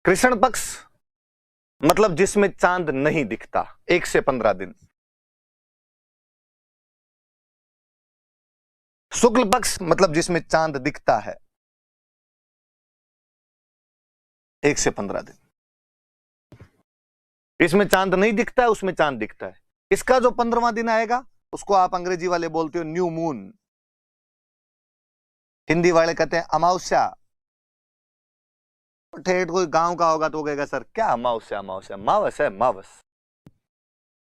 कृष्ण पक्ष मतलब जिसमें चांद नहीं दिखता, 1 से 15 दिन। शुक्ल पक्ष मतलब जिसमें चांद दिखता है, 1 से 15 दिन। इसमें चांद नहीं दिखता है, उसमें चांद दिखता है। इसका जो 15वां दिन आएगा उसको आप अंग्रेजी वाले बोलते हो न्यू मून, हिंदी वाले कहते हैं अमावस्या। ठेठ कोई गांव का होगा तो कहेगा सर क्या अमावस्या, अमावस्या मावस है, मावस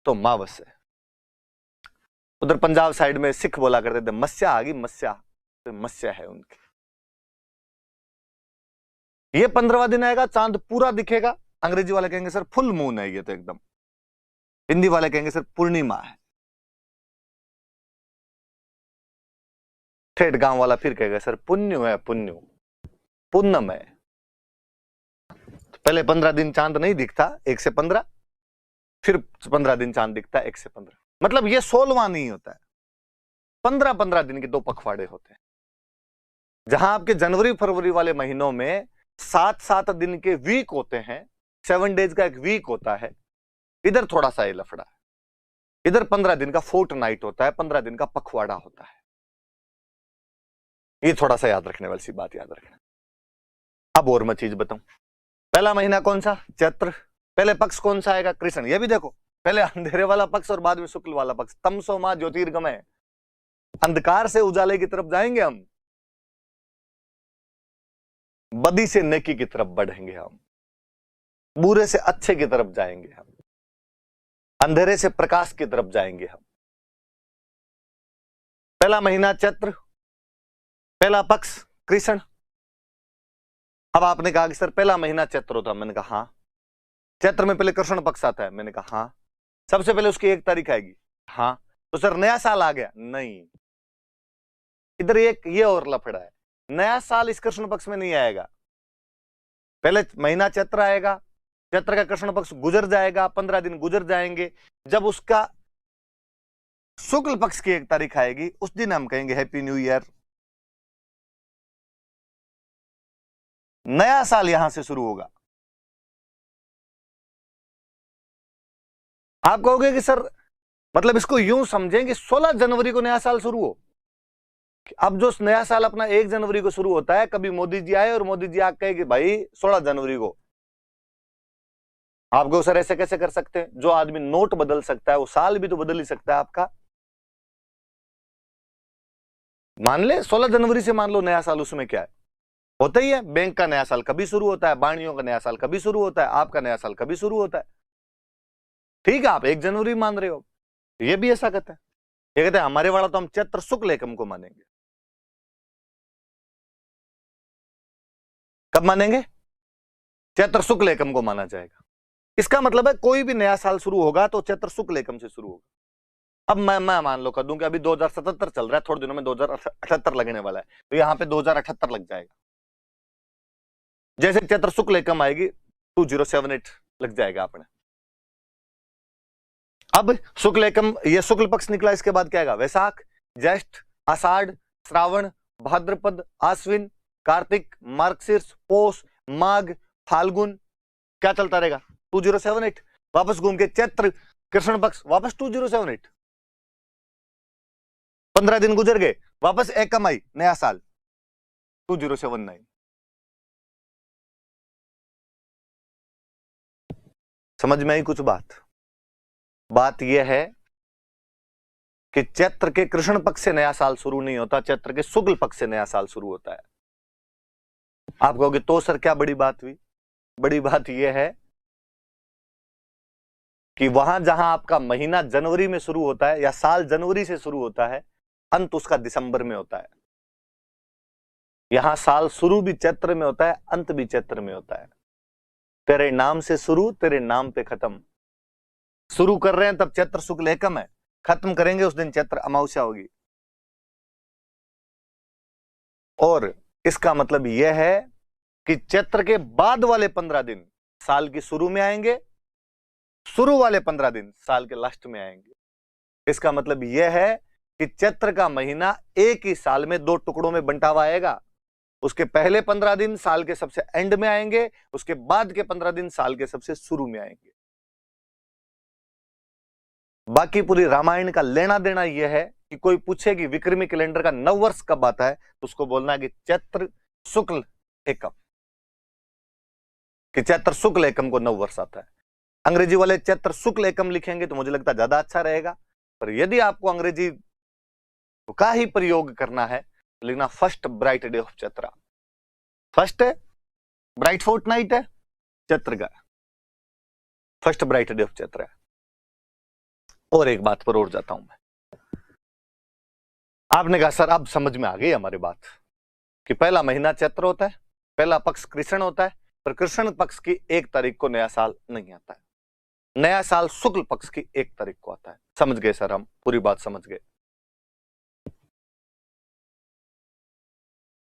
तो मावस है। उधर पंजाब साइड में सिख बोला करते थे मस्या आ गई, मस्या तो मस्या है उनकी। ये 15वां दिन आएगा, चांद पूरा दिखेगा। अंग्रेजी वाले कहेंगे सर फुल मून है ये तो एकदम। हिंदी वाले कहेंगे सर पूर्णिमा है। ठेठ गांव वाला फिर कहेगा सर पुण्य है, पुण्य पूनम है। तो पहले 15 दिन चांद नहीं दिखता, 1 से 15। फिर 15 दिन चांद दिखता है 1 से 15। मतलब ये 16वां नहीं होता है, 15-15 दिन के 2 पखवाड़े होते हैं। जहां आपके जनवरी फरवरी वाले महीनों में 7-7 दिन के वीक होते हैं, 7 डेज का एक वीक होता है, इधर थोड़ा सा ये लफड़ा है। इधर 15 दिन का फोर्ट नाइट होता है, 15 दिन का पखवाड़ा होता है। ये थोड़ा सा याद रखने वाली सी बात याद रखना। अब और मैं चीज बताऊं, पहला महीना कौन सा? चैत्र। पहले पक्ष कौन सा आएगा? कृष्ण। ये भी देखो, पहले अंधेरे वाला पक्ष और बाद में शुक्ल वाला पक्ष। तमसो मां ज्योतिर्गमय, अंधकार से उजाले की तरफ जाएंगे हम, बदी से नेकी की तरफ बढ़ेंगे हम, बुरे से अच्छे की तरफ जाएंगे हम, अंधेरे से प्रकाश की तरफ जाएंगे हम। पहला महीना चैत्र, पहला पक्ष कृष्ण। अब आपने कहा कि सर पहला महीना चैत्र होता है। मैंने कहा हाँ। चैत्र में पहले कृष्ण पक्ष आता है। मैंने कहा हाँ। सबसे पहले उसकी 1 तारीख आएगी। हाँ। तो सर नया साल आ गया? नहीं, इधर एक ये और लफड़ा है, नया साल इस कृष्ण पक्ष में नहीं आएगा। पहले महीना चैत्र आएगा, चैत्र का कृष्ण पक्ष गुजर जाएगा, 15 दिन गुजर जाएंगे, जब उसका शुक्ल पक्ष की 1 तारीख आएगी, उस दिन हम कहेंगे हैप्पी न्यू ईयर। नया साल यहां से शुरू होगा। आप कहोगे कि सर मतलब इसको यूं समझें कि 16 जनवरी को नया साल शुरू हो। अब जो नया साल अपना 1 जनवरी को शुरू होता है, कभी मोदी जी आए और मोदी जी आके कहे कि भाई 16 जनवरी को। आप कहो सर ऐसे कैसे कर सकते हैं? जो आदमी नोट बदल सकता है वो साल भी तो बदल ही सकता है आपका। मान ले 16 जनवरी से मान लो नया साल, उसमें क्या है? होता ही है, बैंक का नया साल कभी शुरू होता है, बाणियों का नया साल कभी शुरू होता है, आपका नया साल कभी शुरू होता है। ठीक है, आप 1 जनवरी मान रहे हो, ये भी ऐसा कहते हैं। ये कहते हैं हमारे वाला तो हम चैत्र शुक्ल एकम को मानेंगे। कब मानेंगे? चैत्र शुक्ल एकम को माना जाएगा। इसका मतलब है कोई भी नया साल शुरू होगा तो चैत्र शुक्ल एकम से शुरू होगा। अब मैं मान लो कर दूं कि अभी 2077 चल रहा है, थोड़े दिनों में 2078 लगने वाला है, तो यहां पे 2078 लग जाएगा। जैसे चैत्र शुक्ल एकम आएगी 2078 लग जाएगा अपने। अब शुक्ल एकम, ये शुक्ल पक्ष निकला, इसके बाद क्या आएगा? वैशाख, ज्येष्ठ, आषाढ़, श्रावण, भाद्रपद, आश्विन, कार्तिक, मार्गशीर्ष, पौष, माघ, फाल्गुन, क्या चलता रहेगा? 2078। वापस घूम के चैत्र कृष्ण पक्ष, वापस 2078। 15 दिन गुजर गए, वापस एकम आई, नया साल 2079। समझ में आई कुछ बात? बात यह है कि चैत्र के कृष्ण पक्ष से नया साल शुरू नहीं होता, चैत्र के शुक्ल पक्ष से नया साल शुरू होता है। आप कहोगे तो सर क्या बड़ी बात हुई? बड़ी बात यह है कि वहां जहां आपका महीना जनवरी में शुरू होता है या साल जनवरी से शुरू होता है, अंत उसका दिसंबर में होता है। यहां साल शुरू भी चैत्र में होता है, अंत भी चैत्र में होता है। तेरे नाम से शुरू, तेरे नाम पे खत्म। शुरू कर रहे हैं तब चैत्र शुक्ल एकम है, खत्म करेंगे उस दिन चैत्र अमावस्या होगी। और इसका मतलब यह है कि चैत्र के बाद वाले 15 दिन साल के शुरू में आएंगे, शुरू वाले 15 दिन साल के लास्ट में आएंगे। इसका मतलब यह है कि चैत्र का महीना एक ही साल में 2 टुकड़ों में बंटा हुआ आएगा। उसके पहले 15 दिन साल के सबसे एंड में आएंगे, उसके बाद के 15 दिन साल के सबसे शुरू में आएंगे। बाकी पूरी रामायण का लेना देना यह है कि कोई पूछे कि विक्रमी कैलेंडर का नव वर्ष कब आता है, तो उसको बोलना है कि चैत्र शुक्ल एकम, कि चैत्र शुक्ल एकम को नव वर्ष आता है। अंग्रेजी वाले चैत्र शुक्ल एकम लिखेंगे तो मुझे लगता है ज्यादा अच्छा रहेगा, पर यदि आपको अंग्रेजी का ही प्रयोग करना है तो लिखना first bright day of Chaitra. First है ब्राइट फोर्ट नाइट है चैत्र का, first bright day of Chaitra है। और एक बात पर और जाता हूं मैं। आपने कहा सर अब समझ में आ गई हमारी बात कि पहला महीना चैत्र होता है, पहला पक्ष कृष्ण होता है, पर कृष्ण पक्ष की 1 तारीख को नया साल नहीं आता है, नया साल शुक्ल पक्ष की 1 तारीख को आता है। समझ गए सर? हम पूरी बात समझ गए।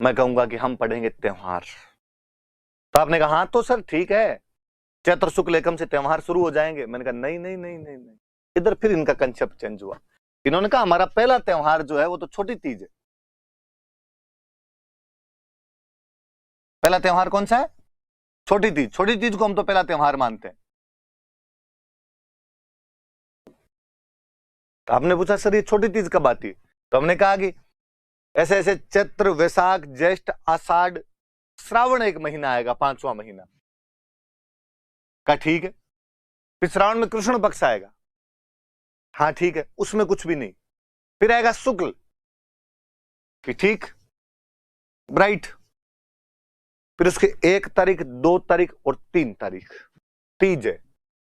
मैं कहूंगा कि हम पढ़ेंगे त्योहार। तो आपने कहा हाँ तो सर ठीक है, चैत्र शुक्ल एकम से त्योहार शुरू हो जाएंगे। मैंने कहा नहीं नहीं नहीं नहीं नहीं, इधर फिर इनका कंसेप्ट चेंज हुआ। इन्होंने कहा हमारा पहला त्योहार जो है वो तो छोटी तीज है। पहला त्योहार कौन सा है? छोटी तीज। छोटी तीज को हम तो पहला त्योहार मानते हैं। तो हमने पूछा सर ये छोटी तीज कब आती है? तो हमने कहा कि ऐसे ऐसे चैत्र, वैशाख, ज्येष्ठ, आषाढ़, श्रावण एक महीना आएगा, 5वां महीना का। ठीक है। फिर श्रावण में कृष्ण पक्ष आएगा। हाँ ठीक है, उसमें कुछ भी नहीं। फिर आएगा शुक्ल कि ठीक, ब्राइट। फिर उसके 1 तारीख, 2 तारीख और 3 तारीख तीज है।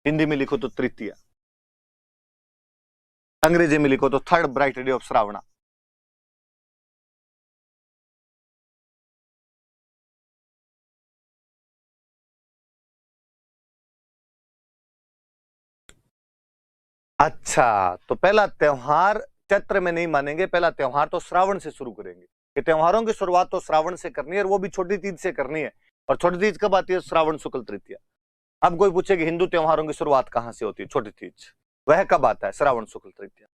हिंदी में लिखो तो तृतीया, अंग्रेजी में लिखो तो third bright day of Shravana. अच्छा, तो पहला त्योहार चैत्र में नहीं मानेंगे, पहला त्योहार तो श्रावण से शुरू करेंगे। कि त्योहारों की शुरुआत तो श्रावण से करनी है और वो भी छोटी तीज से करनी है। और छोटी तीज कब आती है? श्रावण शुक्ल तृतीया। अब कोई पूछे कि हिंदू त्योहारों की शुरुआत कहां से होती है? छोटी तीज, वह कब आता है? श्रावण शुक्ल तृतीया।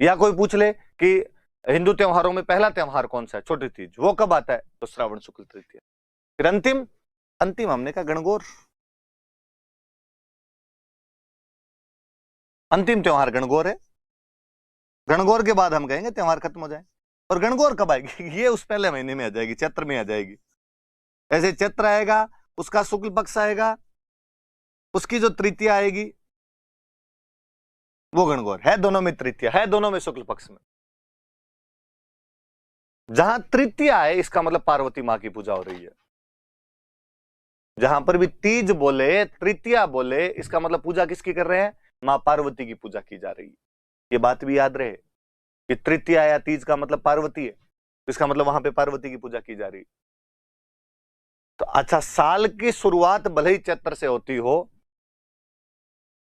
या कोई पूछ ले कि हिंदू त्योहारों में पहला त्योहार कौन सा है? छोटी तीज, वो कब आता है? तो श्रावण शुक्ल तृतीया। फिर अंतिम, अंतिम हमने कहा गणगौर। अंतिम त्योहार गणगौर है। गणगौर के बाद हम कहेंगे त्योहार खत्म हो जाए। और गणगौर कब आएगी? ये उस पहले महीने में आ जाएगी, चैत्र में आ जाएगी। ऐसे चैत्र आएगा, उसका शुक्ल पक्ष आएगा, उसकी जो तृतीया आएगी वो गणगौर है। दोनों में तृतीया है, दोनों में शुक्ल पक्ष में। जहां तृतीया है इसका मतलब पार्वती मां की पूजा हो रही है। जहां पर भी तीज बोले, तृतीया बोले, इसका मतलब पूजा किसकी कर रहे हैं? मां पार्वती की पूजा की जा रही है। ये बात भी याद रहे कि तृतीया या तीज का मतलब पार्वती है, तो इसका मतलब वहां पे पार्वती की पूजा की जा रही है। तो अच्छा, साल की शुरुआत भले ही चैत्र से होती हो,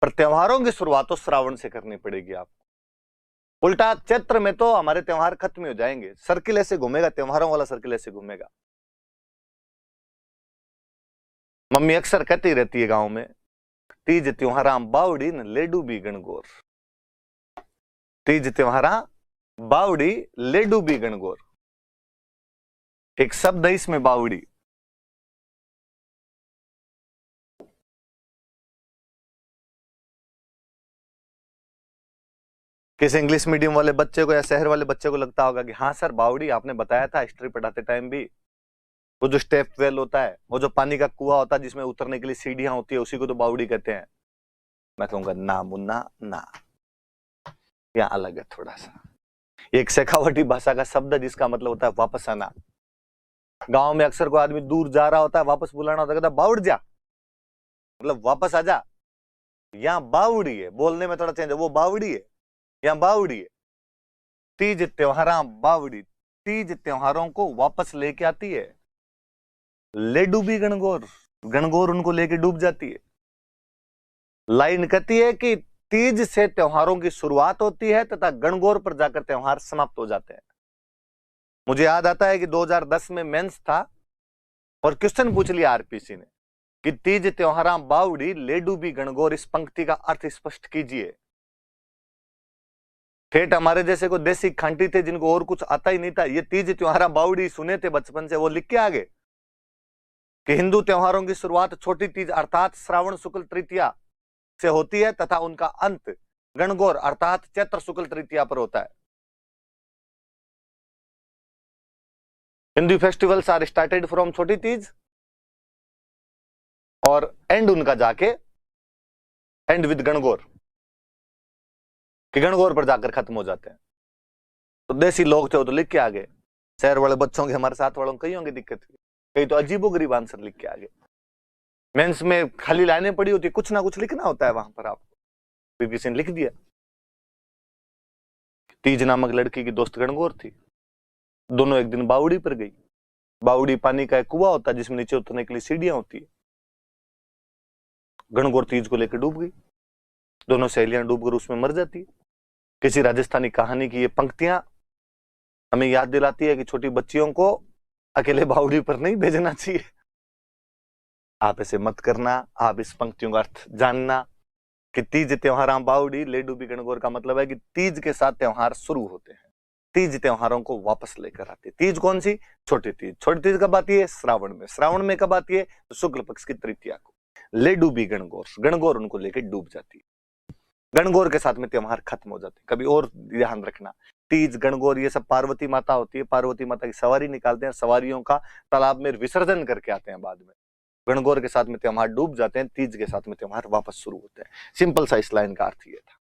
पर त्योहारों की शुरुआत तो श्रावण से करनी पड़ेगी आपको। उल्टा चैत्र में तो हमारे त्योहार खत्म हो जाएंगे। सर्किल ऐसे घूमेगा, त्योहारों वाला सर्किल ऐसे घूमेगा। मम्मी अक्सर कहती रहती है गांव में, तीज त्योहारा बावड़ी न लेडू भी गणगौर। तीज त्योहारा बावड़ी, लेडू भी गणगौर। एक शब्द है इसमें बावड़ी। किसी इंग्लिश मीडियम वाले बच्चे को या शहर वाले बच्चे को लगता होगा कि हाँ सर बावड़ी आपने बताया था हिस्ट्री पढ़ाते टाइम भी, वो जो स्टेप वेल होता है, वो जो पानी का कुआं होता है जिसमें उतरने के लिए सीढ़ियां होती है, उसी को तो बावड़ी कहते हैं। मैं कहूंगा ना मुन्ना ना, यहाँ अलग है थोड़ा सा। एक शेखावटी भाषा का शब्द है जिसका मतलब होता है वापस आना। गांव में अक्सर कोई आदमी दूर जा रहा होता है, वापस बुलाना होता है, कहता बावड़ जा, मतलब वापस आ जा। यहाँ बावड़ी है, बोलने में थोड़ा चेंज है, वो बावड़ी है, यहाँ बावड़ी है। तीज त्योहारा बावड़ी, तीज त्योहारों को वापस लेके आती है। ले डूबी गणगौर, गणगौर उनको लेके डूब जाती है। लाइन कहती है कि तीज से त्योहारों की शुरुआत होती है तथा गणगौर पर जाकर त्योहार समाप्त हो जाते हैं। मुझे याद आता है कि 2010 में मेंस था और क्वेश्चन पूछ लिया आरपीसी ने कि तीज त्योहारा बावड़ी ले डूबी गणगौर, इस पंक्ति का अर्थ स्पष्ट कीजिए। ठेठ हमारे जैसे को देसी खांटी थे जिनको और कुछ आता ही नहीं था, ये तीज त्योहारा बावड़ी सुने थे बचपन से, वो लिख के आगे कि हिंदू त्योहारों की शुरुआत छोटी तीज अर्थात श्रावण शुक्ल तृतीया से होती है तथा उनका अंत गणगौर अर्थात चैत्र शुक्ल तृतीया पर होता है। Hindu festivals are started from Chhoti Teej और एंड उनका जाके एंड विद गणगौर, कि गणगौर पर जाकर खत्म हो जाते हैं। तो देसी लोग थे वो तो लिख के आगे, शहर वाले बच्चों के, हमारे साथ वालों कई होंगे दिक्कत, कई तो अजीबोगरीब आंसर लिख के आगे। मेंस में खाली लाइनें पड़ी होती, कुछ ना कुछ लिखना होता है वहां पर आपको, फिर किसी ने लिख दिया तीज नामक लड़की की दोस्त गणगौर थी, दोनों एक दिन बावड़ी पर गई। बावड़ी पानी का एक कुआं होता है जिसमें नीचे उतरने के लिए सीढ़ियां होती है। गणगौर तीज को लेकर डूब गई, दोनों सहेलियां डूबकर उसमें मर जाती है। किसी राजस्थानी कहानी की ये पंक्तियां हमें याद दिलाती है कि छोटी बच्चियों को अकेले बावड़ी पर नहीं भेजना चाहिए। आप ऐसे मत करना, आप इस पंक्तियों का अर्थ जानना कि तीज त्योहार बाउडी लेडू भी गणगौर का मतलब है कि तीज के साथ त्योहार शुरू होते हैं, तीज त्योहारों को वापस लेकर आते। तीज कौन सी? छोटी तीज। छोटी तीज कब आती है? श्रावण में। श्रावण में कब आती है? तो शुक्ल पक्ष की तृतीया को। ले डूबी गणगौर, गणगौर उनको लेकर डूब जाती है। गणगौर के साथ में त्योहार खत्म हो जाते हैं। कभी और ध्यान रखना, तीज गणगौर ये सब पार्वती माता होती है, पार्वती माता की सवारी निकालते हैं, सवारियों का तालाब में विसर्जन करके आते हैं बाद में। गणगौर के साथ में त्योहार डूब जाते हैं, तीज के साथ में त्योहार वापस शुरू होते हैं। सिंपल सा इस लाइन का अर्थ ये था।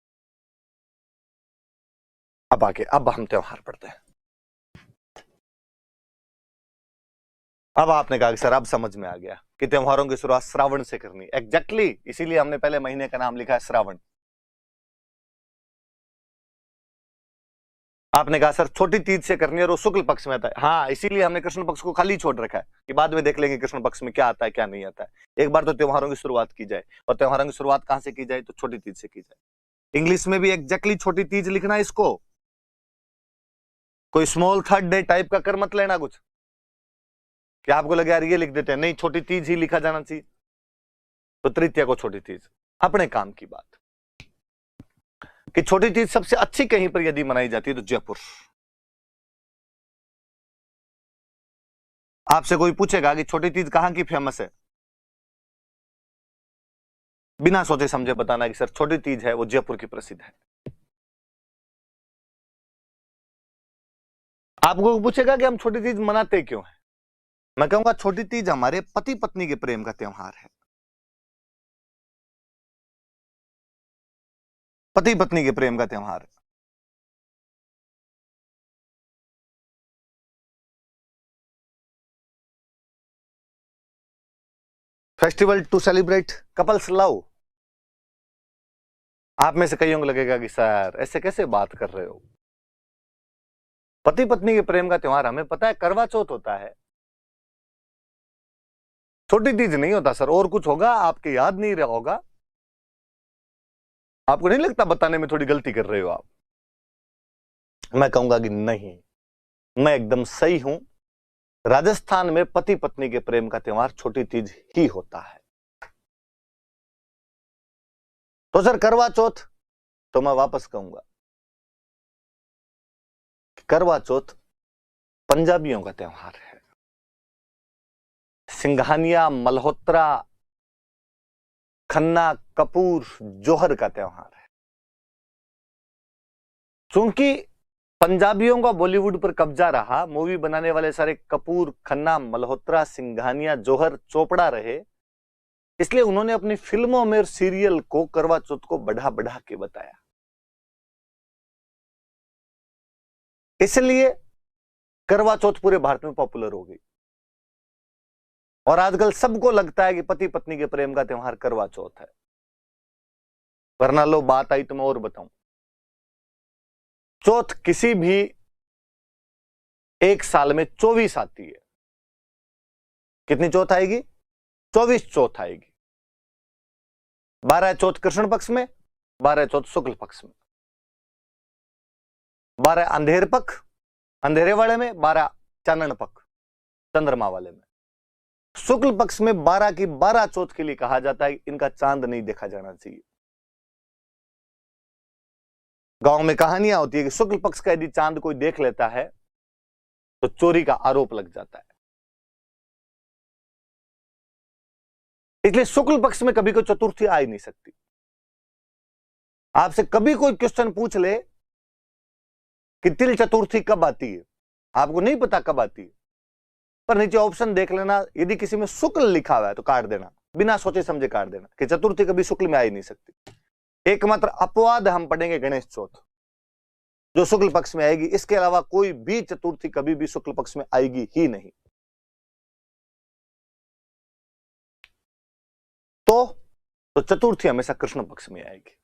अब आगे, अब हम त्योहार पढ़ते हैं। अब आपने कहा कि सर अब समझ में आ गया कि त्योहारों की शुरुआत श्रावण से करनी। एग्जैक्टली, इसीलिए हमने पहले महीने का नाम लिखा है श्रावण। आपने कहा सर छोटी तीज से करनी है और वो शुक्ल पक्ष में आता है। हाँ, इसीलिए हमने कृष्ण पक्ष को खाली छोड़ रखा है कि बाद में देख लेंगे कृष्ण पक्ष में क्या आता है क्या नहीं आता है। एक बार तो त्योहारों की शुरुआत की जाए, और त्योहारों की शुरुआत कहां से की जाए? तो छोटी तीज से की जाए। इंग्लिश में भी एग्जैक्टली छोटी तीज लिखना है इसको, कोई स्मॉल थर्ड डे टाइप का कर मत लेना कुछ कि आपको लगे यार ये लिख देते हैं, नहीं छोटी तीज ही लिखा जाना चाहिए। तो तृतीया को छोटी तीज। अपने काम की बात कि छोटी तीज सबसे अच्छी कहीं पर यदि मनाई जाती है तो जयपुर। आपसे कोई पूछेगा कि छोटी तीज कहां की फेमस है, बिना सोचे समझे बताना कि सर छोटी तीज है वो जयपुर की प्रसिद्ध है। आपको पूछेगा कि हम छोटी तीज मनाते क्यों हैं, मैं कहूंगा छोटी तीज हमारे पति पत्नी के प्रेम का त्योहार है। पति पत्नी के प्रेम का त्योहार है। Festival to celebrate couples love. आप में से कईयों को लगेगा कि सर ऐसे कैसे बात कर रहे हो, पति पत्नी के प्रेम का त्योहार हमें पता है करवा चौथ होता है, छोटी तीज नहीं होता सर, और कुछ होगा, आपके याद नहीं रहा होगा। आपको नहीं लगता बताने में थोड़ी गलती कर रहे हो आप? मैं कहूंगा कि नहीं, मैं एकदम सही हूं। राजस्थान में पति पत्नी के प्रेम का त्योहार छोटी तीज ही होता है। तो सर करवा चौथ, तो मैं वापस कहूंगा करवा चौथ पंजाबियों का त्योहार है। सिंघानिया, मल्होत्रा, खन्ना, कपूर, जौहर का त्योहार है। चूंकि पंजाबियों का बॉलीवुड पर कब्जा रहा, मूवी बनाने वाले सारे कपूर, खन्ना, मल्होत्रा, सिंघानिया, जौहर, चोपड़ा रहे, इसलिए उन्होंने अपनी फिल्मों में और सीरियल को करवा चौथ को बढ़ा बढ़ा के बताया। इसलिए करवा चौथ पूरे भारत में पॉपुलर हो गई, और आजकल सबको लगता है कि पति पत्नी के प्रेम का त्योहार करवा चौथ है। वरना लो बात आई तो मैं और बताऊं, चौथ किसी भी एक साल में 24 आती है। कितनी चौथ आएगी? 24 चौथ आएगी। 12 चौथ कृष्ण पक्ष में, 12 चौथ शुक्ल पक्ष में, 12 अंधेर पक्ष अंधेरे वाले में, 12 चानन पक्ष चंद्रमा वाले में। शुक्ल पक्ष में 12 की 12 चौथ के लिए कहा जाता है कि इनका चांद नहीं देखा जाना चाहिए। गांव में कहानियां होती है कि शुक्ल पक्ष का यदि चांद कोई देख लेता है तो चोरी का आरोप लग जाता है। इसलिए शुक्ल पक्ष में कभी कोई चतुर्थी आ ही नहीं सकती। आपसे कभी कोई क्वेश्चन पूछ ले कि तिल चतुर्थी कब आती है, आपको नहीं पता कब आती है, पर नीचे ऑप्शन देख लेना, यदि किसी में शुक्ल लिखा हुआ है तो काट देना, बिना सोचे समझे काट देना कि चतुर्थी कभी शुक्ल में आ ही नहीं सकती। एकमात्र अपवाद हम पढ़ेंगे गणेश चौथ, जो शुक्ल पक्ष में आएगी। इसके अलावा कोई भी चतुर्थी कभी भी शुक्ल पक्ष में आएगी ही नहीं। तो चतुर्थी हमेशा कृष्ण पक्ष में आएगी।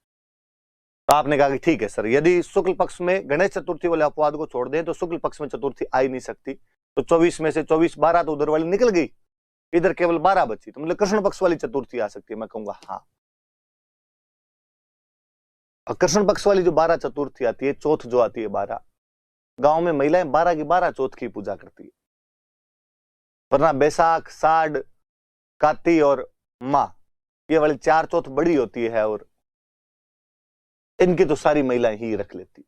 तो आपने कहा कि ठीक है सर, यदि शुक्ल पक्ष में गणेश चतुर्थी वाले अपवाद को छोड़ दें तो शुक्ल पक्ष में चतुर्थी आ ही नहीं सकती। तो 24 में से 24, 12 तो उधर वाली निकल गई, इधर केवल 12 बची, तो मतलब कृष्ण पक्ष वाली चतुर्थी आ सकती है। मैं कहूंगा हाँ, और कृष्ण पक्ष वाली जो 12 चतुर्थी आती है, चौथ जो आती है 12, गांव में महिलाएं 12 की 12 चौथ की पूजा करती है। वरना बैसाख, साढ़, काती और माँ, ये वाली 4 चौथ बड़ी होती है और इनकी तो सारी महिलाएं ही रख लेती।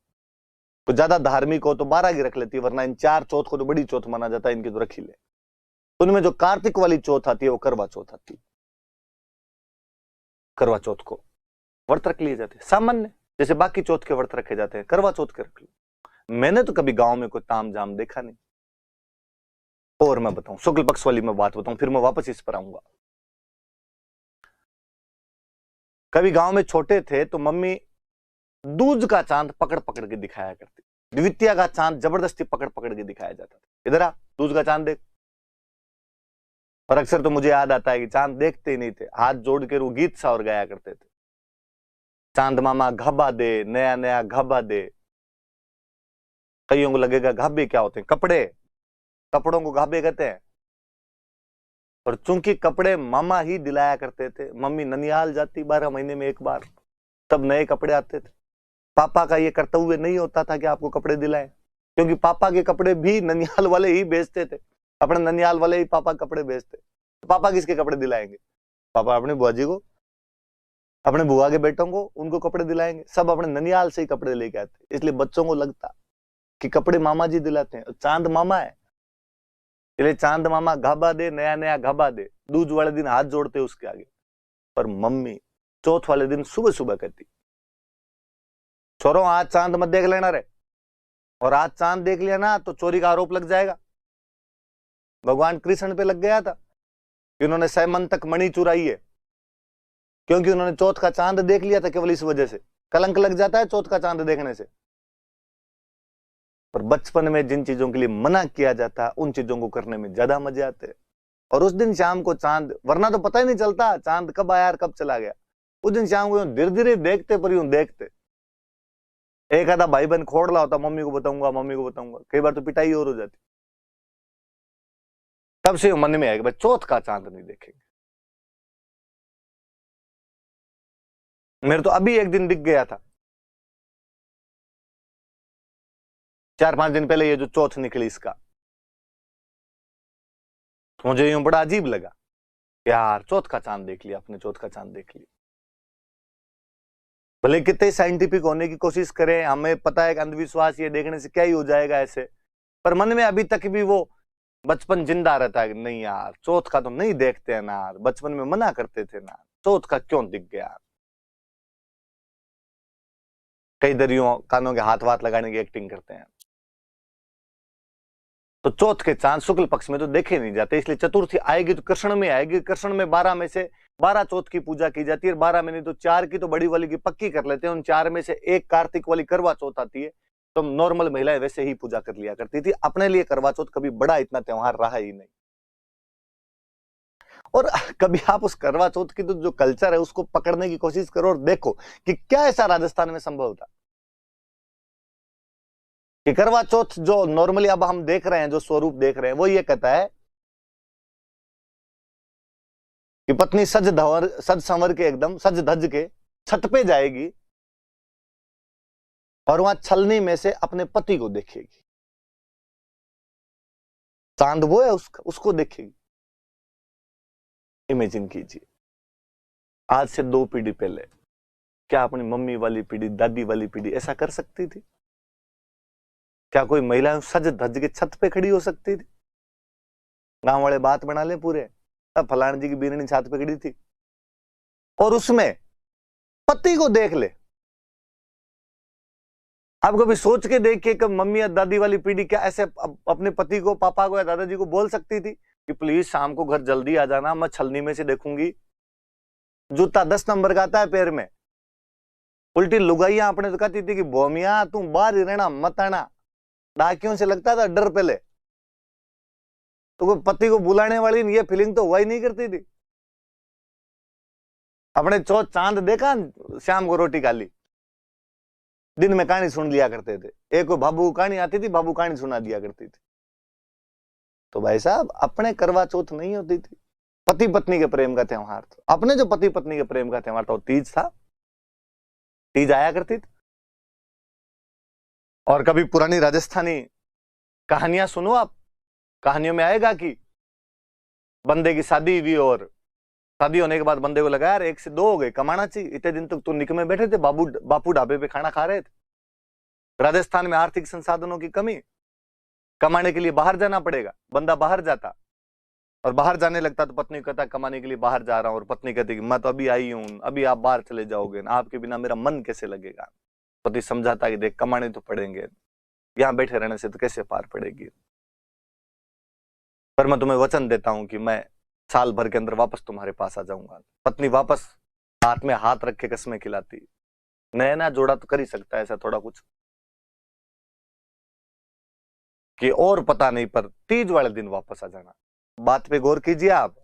तो ज्यादा धार्मिक हो तो 12 की रख लेती है, वरना इन 4 चौथ को तो बड़ी चौथ माना जाता है, इनकी तो रख ही ले। उनमें जो कार्तिक वाली चौथ आती है वो करवा चौथ आती है। करवा चौथ को व्रत रख लिए जाते हैं सामान्य, जैसे बाकी चौथ के व्रत रखे जाते हैं, करवा चौथ के रख लो। मैंने तो कभी गांव में कोई ताम झाम देखा नहीं। और मैं बताऊं, शुक्ल पक्ष वाली मैं बात बताऊं, फिर मैं वापस इस पर आऊंगा। कभी गांव में छोटे थे तो मम्मी दूज का चांद पकड़ पकड़ के दिखाया करती, द्वितीया का चांद जबरदस्ती पकड़ पकड़ के दिखाया जाता था, इधर आ दूज का चांद देख। और अक्सर तो मुझे याद आता है कि चांद देखते ही नहीं थे, हाथ जोड़ के वो गीत सा और गाया करते थे, चांद मामा घाबा दे, नया नया घाबा दे। कईयों को लगेगा घाबे क्या होते हैं, कपड़े, कपड़ों को घाबे कहते हैं। और चूंकि कपड़े मामा ही दिलाया करते थे, मम्मी ननिहाल जाती 12 महीने में एक बार, तब नए कपड़े आते थे। पापा का ये कर्तव्य नहीं होता था कि आपको कपड़े दिलाएं, क्योंकि पापा के कपड़े भी ननिहाल वाले ही बेचते थे, अपने ननिहाल वाले ही पापा कपड़े बेचते। तो पापा किसके कपड़े दिलाएंगे? पापा अपने बुआ जी को, अपने बुआ के बेटों को, उनको कपड़े दिलाएंगे। सब अपने ननिहाल से ही कपड़े लेके आते, इसलिए बच्चों को लगता कि कपड़े मामा जी दिलाते हैं, चांद मामा है, इसलिए चांद मामा घाबा दे, नया नया घाबा दे। दूज वाले दिन हाथ जोड़ते उसके आगे। पर मम्मी चौथ वाले दिन सुबह सुबह कहती, छोरो आज चांद मत देख लेना रे, और आज चांद देख लिया ना तो चोरी का आरोप लग जाएगा। भगवान कृष्ण पे लग गया था कि उन्होंने सैमंतक मणि चुराई है, क्योंकि उन्होंने चौथ का चांद देख लिया था। केवल इस वजह से कलंक लग जाता है चौथ का चांद देखने से। पर बचपन में जिन चीजों के लिए मना किया जाता, उन चीजों को करने में ज्यादा मजे आते हैं। और उस दिन शाम को चांद, वरना तो पता ही नहीं चलता चांद कब आया और कब चला गया। उस दिन शाम को धीरे धीरे देखते, पर यूं देखते। एक आधा भाई बहन खोड़ला होता, मम्मी को बताऊंगा, मम्मी को बताऊंगा, कई बार तो पिटाई और हो जाती। तब से मन में आएगा भाई चौथ का चांद नहीं देखेंगे। मेरे तो अभी एक दिन दिख गया था, 4-5 दिन पहले, ये जो चौथ निकली इसका, तो मुझे यूं बड़ा अजीब लगा, यार चौथ का चांद देख लिया अपने, चौथ का चांद देख लिया। भले कितने साइंटिफिक होने की कोशिश करें, हमें पता है कि अंधविश्वास ये देखने से क्या ही हो जाएगा ऐसे, पर मन में अभी तक भी वो बचपन जिंदा रहता है कि नहीं यार चौथ का तो नहीं देखते हैं ना, बचपन में मना करते थे ना, चौथ का क्यों दिख गया। कई दरियों कानों के हाथ वाथ लगाने की एक्टिंग करते हैं। तो चौथ के चांद शुक्ल पक्ष में तो देखे नहीं जाते, इसलिए चतुर्थी आएगी तो कृष्ण में आएगी। कृष्ण में 12 में से 12 चौथ की पूजा की जाती है, 12 में नहीं तो 4 की तो बड़ी वाली की पक्की कर लेते हैं। उन 4 में से एक कार्तिक वाली करवा चौथ आती है, तो नॉर्मल महिलाएं वैसे ही पूजा कर लिया करती थी। अपने लिए करवा चौथ कभी बड़ा इतना त्योहार रहा ही नहीं। और कभी आप उस करवा चौथ की तो जो कल्चर है उसको पकड़ने की कोशिश करो और देखो कि क्या ऐसा राजस्थान में संभव था कि करवा चौथ जो नॉर्मली अब हम देख रहे हैं, जो स्वरूप देख रहे हैं, वो ये कहता है कि पत्नी सज संवर के, एकदम सज धज के छत पे जाएगी और वहां छलनी में से अपने पति को देखेगी। चांद वो है उसको देखेगी। इमेजिन कीजिए, आज से 2 पीढ़ी पहले क्या अपनी मम्मी वाली पीढ़ी, दादी वाली पीढ़ी ऐसा कर सकती थी? क्या कोई महिला सज धज के छत पे खड़ी हो सकती थी? गांव वाले बात बना ले पूरे, तब फलान जी की बीरनी छत पे खड़ी थी और उसमें पति को देख ले। आप कभी सोच के देखिए कि मम्मी या दादी वाली पीढ़ी क्या ऐसे अपने पति को, पापा को या दादाजी को बोल सकती थी कि प्लीज शाम को घर जल्दी आ जाना, मैं छलनी में से देखूंगी। जूता 10 नंबर का आता है पैर में। उल्टी लुगाइयां अपने तो कहती थी कि बोमिया तू बाहर ही रहना, मत आना। डाकियों से लगता था डर पहले, तो कोई पति को बुलाने वाली ये फीलिंग तो हुआ ही नहीं करती थी। अपने चौथ चांद देखा, शाम को रोटी खा ली, दिन में कहानी सुन लिया करते थे। एक बाबू कहानी आती थी, बाबू कहानी सुना दिया करती थी। तो भाई साहब अपने करवा चौथ नहीं होती थी, पति पत्नी के प्रेम का त्योहार था। अपने जो पति पत्नी के प्रेम का त्योहार था वो तीज था, तीज आया करती थी। और कभी पुरानी राजस्थानी कहानियां सुनो आप, कहानियों में आएगा कि बंदे की शादी हुई और शादी होने के बाद बंदे को लगा यार 1 से 2 हो गए, कमाना चाहिए। इतने दिन तक तो निकमे बैठे थे, बापू ढाबे पे खाना खा रहे थे। राजस्थान में आर्थिक संसाधनों की कमी, कमाने के लिए बाहर जाना पड़ेगा। बंदा बाहर जाता और बाहर जाने लगता तो पत्नी कहता कमाने के लिए बाहर जा रहा हूं, और पत्नी कहती कि मैं तो अभी आई हूं, अभी आप बाहर चले जाओगे ना, आपके बिना मेरा मन कैसे लगेगा। पति समझाता कि देख कमाने तो पड़ेंगे, यहां बैठे रहने से तो कैसे पार पड़ेगी, पर मैं तुम्हें वचन देता हूं कि मैं साल भर के अंदर वापस तुम्हारे पास आ जाऊंगा। पत्नी वापस हाथ में हाथ रख के कसमें खिलाती। नया जोड़ा तो कर ही सकता है ऐसा थोड़ा कुछ कि और पता नहीं, पर तीज वाले दिन वापस आ जाना। बात पे गौर कीजिए आप।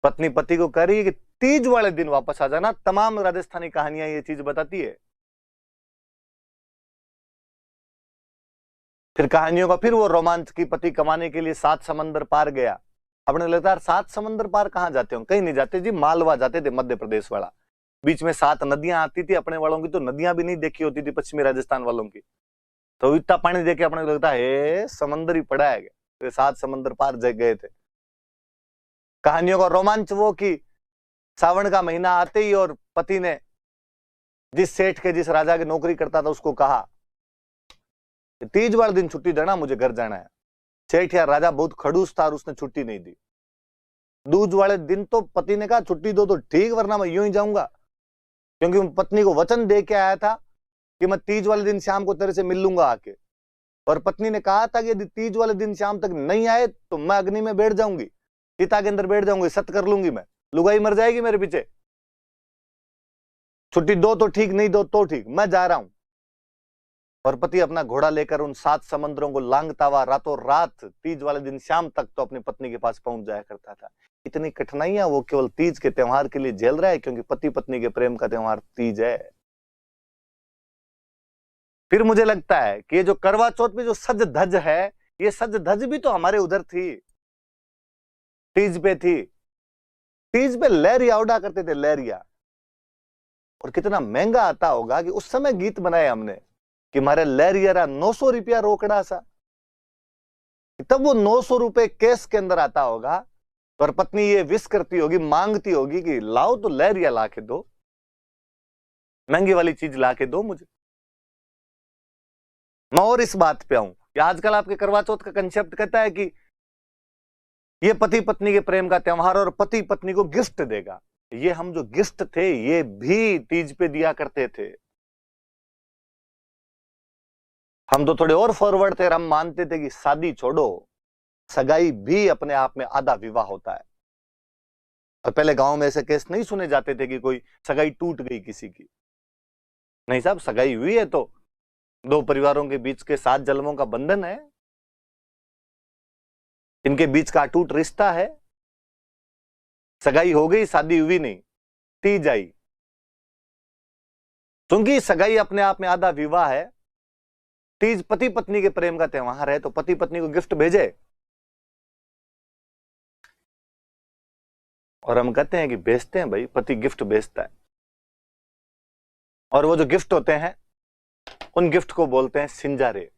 पत्नी पति को कह रही है कि तीज वाले दिन वापस आ जाना। तमाम राजस्थानी कहानियां ये चीज बताती है। फिर कहानियों का फिर वो रोमांच की पति कमाने के लिए 7 समंदर पार गया। अपने लगता है 7 समंदर पार कहां जाते हो? कहीं नहीं जाते जी, मालवा जाते थे, मध्य प्रदेश वाला। बीच में 7 नदियां आती थी। अपने वालों की तो नदियां भी नहीं देखी होती थी, पश्चिमी राजस्थान वालों की। तो इतना पानी देखे अपने लगता है समंदर ही पड़ा है, तो 7 समंदर पार गए थे। कहानियों का रोमांच वो कि सावन का महीना आते ही और पति ने जिस सेठ के, जिस राजा की नौकरी करता था, उसको कहा तीज वाले दिन छुट्टी देना, मुझे घर जाना है। सेठ या राजा बहुत खड़ूस था और उसने छुट्टी नहीं दी। दूज वाले दिन तो पति ने कहा छुट्टी दो तो ठीक, वरना मैं यूं ही जाऊंगा, क्योंकि मैं पत्नी को वचन दे के आया था कि मैं तीज वाले दिन शाम को तेरे से मिल लूंगा आके। और पत्नी ने कहा था कि यदि तीज वाले दिन शाम तक नहीं आए तो मैं अग्नि में बैठ जाऊंगी, चिता के अंदर बैठ जाऊंगी, सत्य कर लूंगी, मैं लुगाई मर जाएगी मेरे पीछे। छुट्टी दो तो ठीक, नहीं दो तो ठीक, मैं जा रहा हूं। और पति अपना घोड़ा लेकर उन 7 समंदरों को लांघता हुआ रातों रात तीज वाले दिन शाम तक तो अपनी पत्नी के पास पहुंच जाया करता था। इतनी कठिनाइयां वो केवल तीज के त्योहार के लिए झेल रहा है, क्योंकि पति पत्नी के प्रेम का त्योहार तीज है। फिर मुझे लगता है कि ये जो करवा चौथ में जो सज धज है, ये सज धज भी तो हमारे उधर थी, तीज पे थी। तीज पे लहरिया उड़ा करते थे, लहरिया। और कितना महंगा आता होगा कि उस समय गीत बनाए हमने कि हमारे लहरिया 900 रुपया रोकड़ा सा। तब वो 900 रुपए केस के अंदर आता होगा, पर पत्नी ये विश करती होगी, मांगती होगी कि लाओ तो लहरिया ला के दो, महंगी वाली चीज ला के दो मुझे। मैं और इस बात पे आऊं कि आजकल आपके करवा चौथ का कंसेप्ट कहता है कि ये पति पत्नी के प्रेम का त्योहार और पति पत्नी को गिफ्ट देगा। ये हम जो गिफ्ट थे ये भी तीज पे दिया करते थे। हम तो थोड़े और फॉरवर्ड थे, हम मानते थे कि शादी छोड़ो, सगाई भी अपने आप में आधा विवाह होता है। और पहले गांव में ऐसे केस नहीं सुने जाते थे कि कोई सगाई टूट गई किसी की। नहीं साहब, सगाई हुई है तो 2 परिवारों के बीच के 7 जन्मों का बंधन है, इनके बीच का अटूट रिश्ता है। सगाई हो गई, शादी हुई नहीं, तीज आई। क्योंकि सगाई अपने आप में आधा विवाह है, तीज पति पत्नी के प्रेम का त्योहार है, तो पति पत्नी को गिफ्ट भेजे। और हम कहते हैं कि भेजते हैं भाई, पति गिफ्ट भेजता है। और वो जो गिफ्ट होते हैं उन गिफ्ट को बोलते हैं सिंजारे।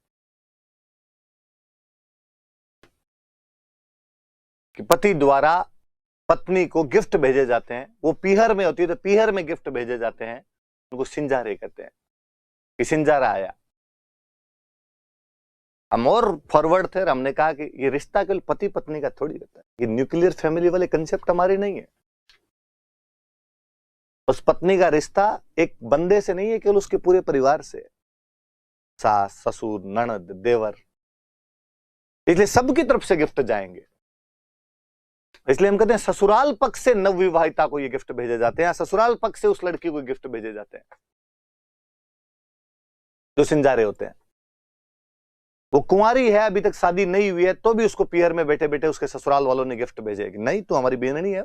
कि पति द्वारा पत्नी को गिफ्ट भेजे जाते हैं। वो पीहर में होती है तो पीहर में गिफ्ट भेजे जाते हैं, उनको सिंजारे कहते हैं कि सिंजारा आया। हम और फॉरवर्ड थे, हमने कहा कि ये रिश्ता केवल पति पत्नी का थोड़ी होता है, ये न्यूक्लियर फैमिली वाले कंसेप्ट हमारे नहीं है। उस पत्नी का रिश्ता एक बंदे से नहीं है, केवल उसके पूरे परिवार से, सास ससुर ननद देवर, इसलिए सबकी तरफ से गिफ्ट जाएंगे। इसलिए हम कहते हैं ससुराल पक्ष से नवविवाहिता को ये गिफ्ट भेजे जाते हैं, ससुराल पक्ष से उस लड़की को गिफ्ट भेजे जाते हैं जो सिंजारे होते हैं। वो कुंवारी है, अभी तक शादी नहीं हुई है, तो भी उसको पीहर में बैठे बैठे उसके ससुराल वालों ने गिफ्ट भेजे कि नहीं तू हमारी बेननी है।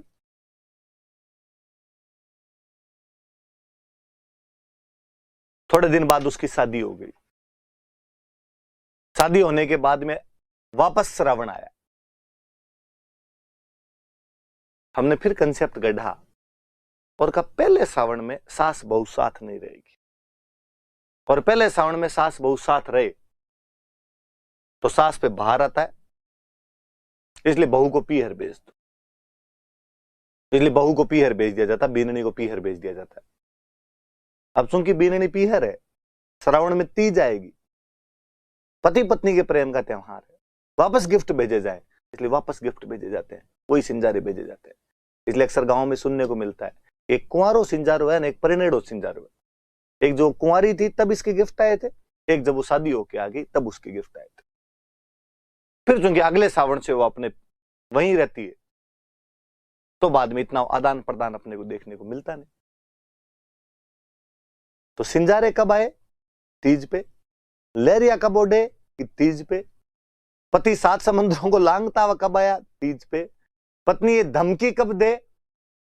थोड़े दिन बाद उसकी शादी हो गई। शादी होने के बाद में वापस श्रावण आया, हमने फिर कंसेप्ट गढ़ा और कहा पहले श्रावण में सास बहू साथ नहीं रहेगी, और पहले श्रावण में सास बहू साथ रहे तो सास पे भार आता है, इसलिए बहू को पीहर भेज दो। इसलिए बहू को पीहर भेज दिया जाता, बीननी को पीहर भेज दिया जाता है। अब चूंकि बीननी पीहर है, श्रावण में तीज आएगी, पति पत्नी के प्रेम का त्योहार है, वापस गिफ्ट भेजे जाए, इसलिए वापस गिफ्ट भेजे जाते हैं, वही सिंजारे भेजे जाते हैं। इसलिए अक्सर गांव में सुनने को मिलता है, एक कुंवारो सिंजारो है ना एक परिणेड़ो सिंजारो है। एक जो कुंवारी थी तब इसके गिफ्ट आए थे, एक जब वो शादी होके आ गई तब उसके गिफ्ट आए थे। फिर चूंकि अगले सावन से वो अपने वहीं रहती है, तो बाद में इतना आदान प्रदान अपने को देखने को मिलता नहीं। तो सिंजारे कब आए? तीज पे। लहरिया कब ओढ़े? तीज पे। पति 7 समुद्रों को लांघता हुआ कब आया? तीज पे। पत्नी ये धमकी कब दे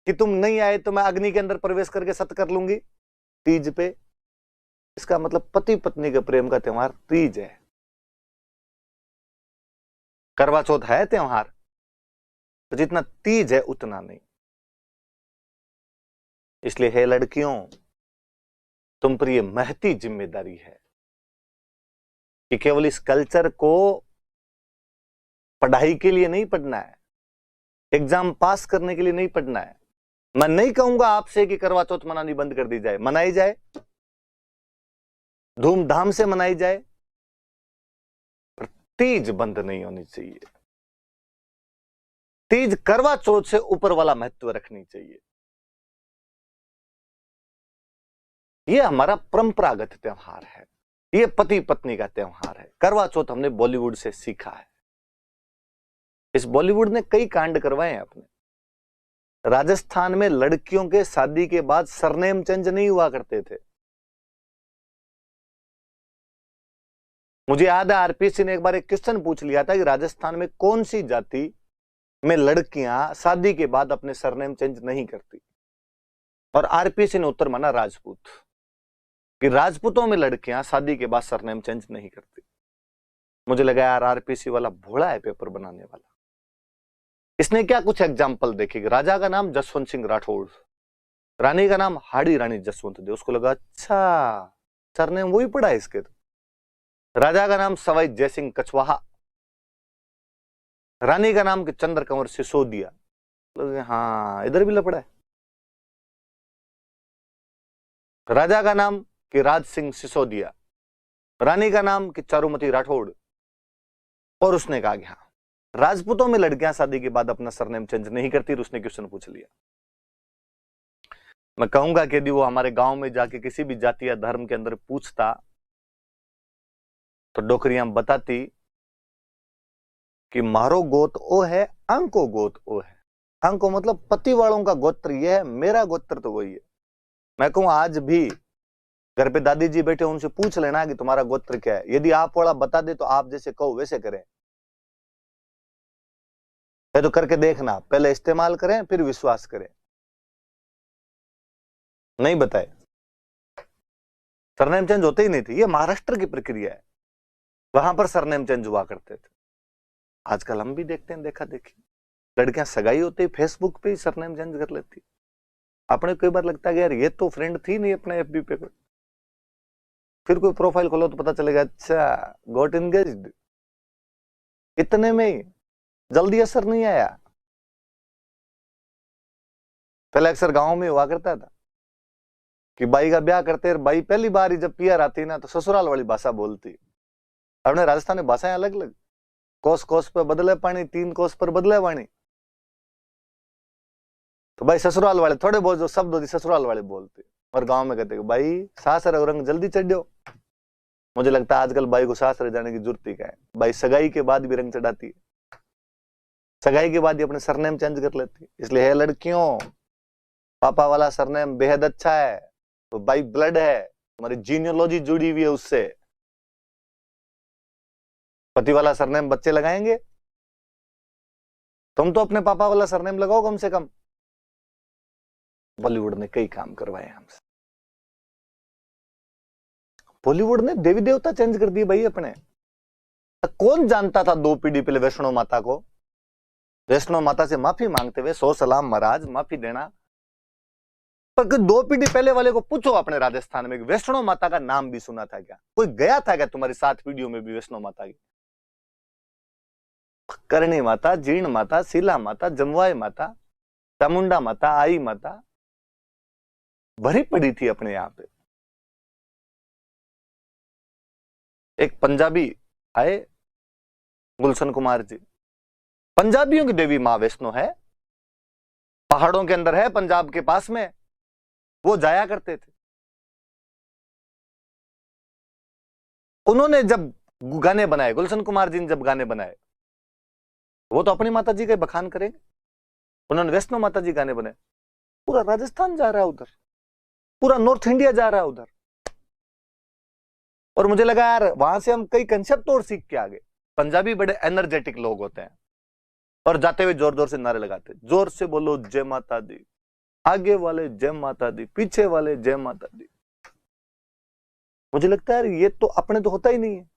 कि तुम नहीं आए तो मैं अग्नि के अंदर प्रवेश करके सत कर लूंगी? तीज पे। इसका मतलब पति पत्नी के प्रेम का त्योहार तीज है। करवा चौथ है त्योहार, तो जितना तीज है उतना नहीं। इसलिए हे लड़कियों, तुम पर यह महती जिम्मेदारी है कि केवल इस कल्चर को पढ़ाई के लिए नहीं पढ़ना है, एग्जाम पास करने के लिए नहीं पढ़ना है। मैं नहीं कहूंगा आपसे कि करवा चौथ मनानी बंद कर दी जाए, मनाई जाए, धूमधाम से मनाई जाए, पर तीज बंद नहीं होनी चाहिए। तीज करवा चौथ से ऊपर वाला महत्व रखनी चाहिए। यह हमारा परंपरागत त्योहार है, यह पति पत्नी का त्योहार है। करवा चौथ हमने बॉलीवुड से सीखा है। इस बॉलीवुड ने कई कांड करवाए हैं अपने। राजस्थान में लड़कियों के शादी के बाद सरनेम चेंज नहीं हुआ करते थे। मुझे याद है आरपीसी ने एक बार एक क्वेश्चन पूछ लिया था कि राजस्थान में कौन सी जाति में लड़कियां शादी के बाद अपने सरनेम चेंज नहीं करती, और आरपीसी ने उत्तर माना राजपूत, कि राजपूतों में लड़कियां शादी के बाद सरनेम चेंज नहीं करती। मुझे लगा यार आरपीसी वाला भोला है पेपर बनाने वाला। इसने क्या कुछ एग्जाम्पल देखेगी। राजा का नाम जसवंत सिंह राठौड़, रानी का नाम हाड़ी रानी जसवंत देव। उसको लगा अच्छा सरनेम वही पड़ा है इसके। तो राजा का नाम सवाई जयसिंह कछवाहा, रानी का नाम चंद्र कंवर सिसोदिया। हाँ इधर भी लपड़ा है। राजा का नाम कि राज सिंह सिसोदिया, रानी का नाम कि चारुमती राठौड़। और उसने कहा कि हाँ राजपूतों में लड़कियां शादी के बाद अपना सरनेम चेंज नहीं करती। उसने क्वेश्चन पूछ लिया। मैं कहूंगा कि यदि वो हमारे गांव में जाके किसी भी जाति या धर्म के अंदर पूछता तो डोकरियां बताती कि मारो गोत ओ है, अंको गोत ओ है। अंको मतलब पति वालों का गोत्र ये है, मेरा गोत्र तो वही है। मैं कहूं आज भी घर पे दादी जी बैठे, उनसे पूछ लेना कि तुम्हारा गोत्र क्या है। यदि आप वाला बता दे तो आप जैसे कहो वैसे करें, तो करके देखना, पहले इस्तेमाल करें फिर विश्वास करें। नहीं बताए सरनेम चेंज होते ही नहीं थे। ये महाराष्ट्र की प्रक्रिया है, वहां पर सरनेम चेंज हुआ करते थे। आजकल हम भी देखते हैं, देखा देखी लड़कियां सगाई होती है फेसबुक पे ही सरनेम चेंज कर लेती। अपने कई बार लगता है यार ये तो फ्रेंड थी नहीं अपने एफबी पे, फिर कोई प्रोफाइल खोलो तो पता चलेगा अच्छा गॉट एंगेज्ड। इतने में ही जल्दी असर नहीं आया। पहले अक्सर गांव में हुआ करता था कि बाई का ब्याह करते, बाई पहली बार ही जब पियर आती ना तो ससुराल वाली भाषा बोलती। अपने राजस्थान में भाषाएं अलग अलग, कोस कोस पर बदले पानी, 3 कोस पर बदले वाणी। तो भाई ससुराल वाले थोड़े बहुत जो शब्द होती ससुराल वाले बोलते, और गांव में कहते भाई सास रंग जल्दी चढ़ो। मुझे लगता है आजकल बाई को सास रह जाने की जरूरत ही क्या है। बाई सगाई के बाद भी रंग चढ़ाती है, सगाई के बाद ही अपने सरनेम चेंज कर लेती है। इसलिए है लड़कियों, पापा वाला सरनेम बेहद अच्छा है, तो बाई ब्लड है, तुम्हारी जीनियोलॉजी जुड़ी हुई है उससे। पति वाला सरनेम बच्चे लगाएंगे, तुम तो अपने पापा वाला सरनेम लगाओ कम से कम। बॉलीवुड ने कई काम करवाए हमसे। बॉलीवुड ने देवी देवता चेंज कर दिए भाई अपने। कौन जानता था 2 पीढ़ी पहले वैष्णो माता को? वैष्णो माता से माफी मांगते हुए 100 सलाम महाराज, माफी देना। पर 2 पीढ़ी पहले वाले को पूछो अपने राजस्थान में वैष्णो माता का नाम भी सुना था क्या? कोई गया था क्या तुम्हारी 7 पीढ़ियों में भी वैष्णो माता की? करणी माता, जीर्ण माता, शीला माता, जमवाई माता, चामुंडा माता, आई माता भरी पड़ी थी अपने यहाँ पे। एक पंजाबी आए, गुलशन कुमार जी, पंजाबियों की देवी मां वैष्णो है, पहाड़ों के अंदर है, पंजाब के पास में, वो जाया करते थे। उन्होंने जब गाने बनाए, गुलशन कुमार जी ने जब गाने बनाए, वो तो अपनी माता जी के बखान करेंगे, उन्होंने वैष्णो माता जी गाने बनाए। पूरा राजस्थान जा रहा है उधर, पूरा नॉर्थ इंडिया जा रहा है उधर। और मुझे लगा यार वहां से हम कई कंसेप्ट और सीख के आ गए। पंजाबी बड़े एनर्जेटिक लोग होते हैं और जाते हुए जोर जोर से नारे लगाते, जोर से बोलो जय माता दी, आगे वाले जय माता दी, पीछे वाले जय माता दी। मुझे लगता है ये तो अपने तो होता ही नहीं है।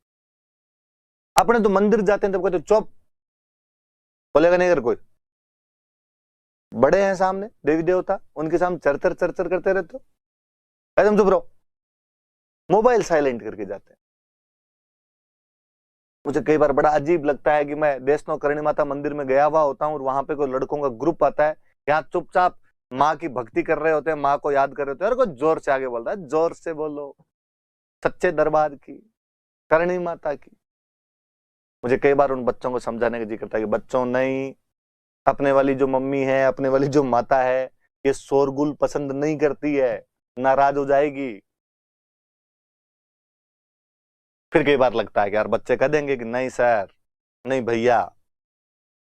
अपने तो मंदिर जाते हैं तब कहते चुप, बोलेगा नहीं अगर कोई, बड़े हैं सामने देवी देवता, उनके सामने चरचर चरचर करते रहते हो, तुम चुप रहो, मोबाइल साइलेंट करके जाते हैं। मुझे कई बार बड़ा अजीब लगता है कि मैं देशनो करणी माता मंदिर में गया हुआ होता हूँ और वहां पे कोई लड़कों का ग्रुप आता है, यहाँ चुपचाप माँ की भक्ति कर रहे होते हैं, माँ को याद कर रहे होते हैं, और कोई जोर से आगे बोलता है, जोर से बोलो सच्चे दरबार की, करणी माता की। मुझे कई बार उन बच्चों को समझाने का जी करता है कि बच्चों नहीं, अपने वाली जो मम्मी है, अपने वाली जो माता है, ये शोरगुल पसंद नहीं करती है, नाराज हो जाएगी। फिर कई बार लगता है कि यार बच्चे कह देंगे कि नहीं सर, नहीं भैया,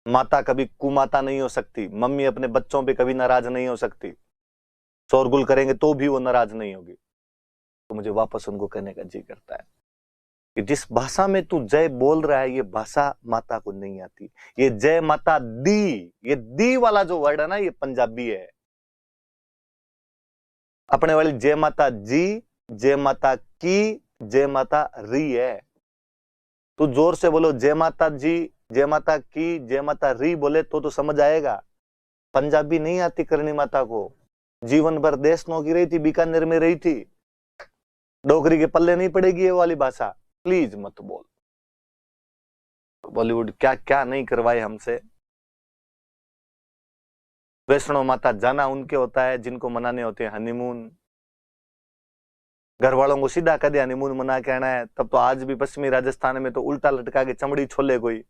माता कभी कुमाता नहीं हो सकती, मम्मी अपने बच्चों पे कभी नाराज नहीं हो सकती, शोरगुल करेंगे तो भी वो नाराज नहीं होगी। तो मुझे वापस उनको कहने का जी करता है कि जिस भाषा में तू जय बोल रहा है, ये भाषा माता को नहीं आती। ये जय माता दी, ये दी वाला जो वर्ड है ना, ये पंजाबी है। अपने वाली जय माता जी, जय माता की, जय माता री है। तू जोर से बोलो जय माता जी, जय माता की, जय माता री बोले तो समझ आएगा। पंजाबी नहीं आती करणी माता को, जीवन भर देशनों की रही थी, बीकानेर में रही थी, डोगरी के पल्ले नहीं पड़ेगी ये वाली भाषा। प्लीज मत बोल। बॉलीवुड क्या क्या नहीं करवाए हमसे। वैष्णो माता जाना उनके होता है जिनको मनाने होते हैं हनीमून। घर वालों को सीधा कदे हनीमून मना के आना है, तब तो आज भी पश्चिमी राजस्थान में तो उल्टा लटका के चमड़ी छोले कोई।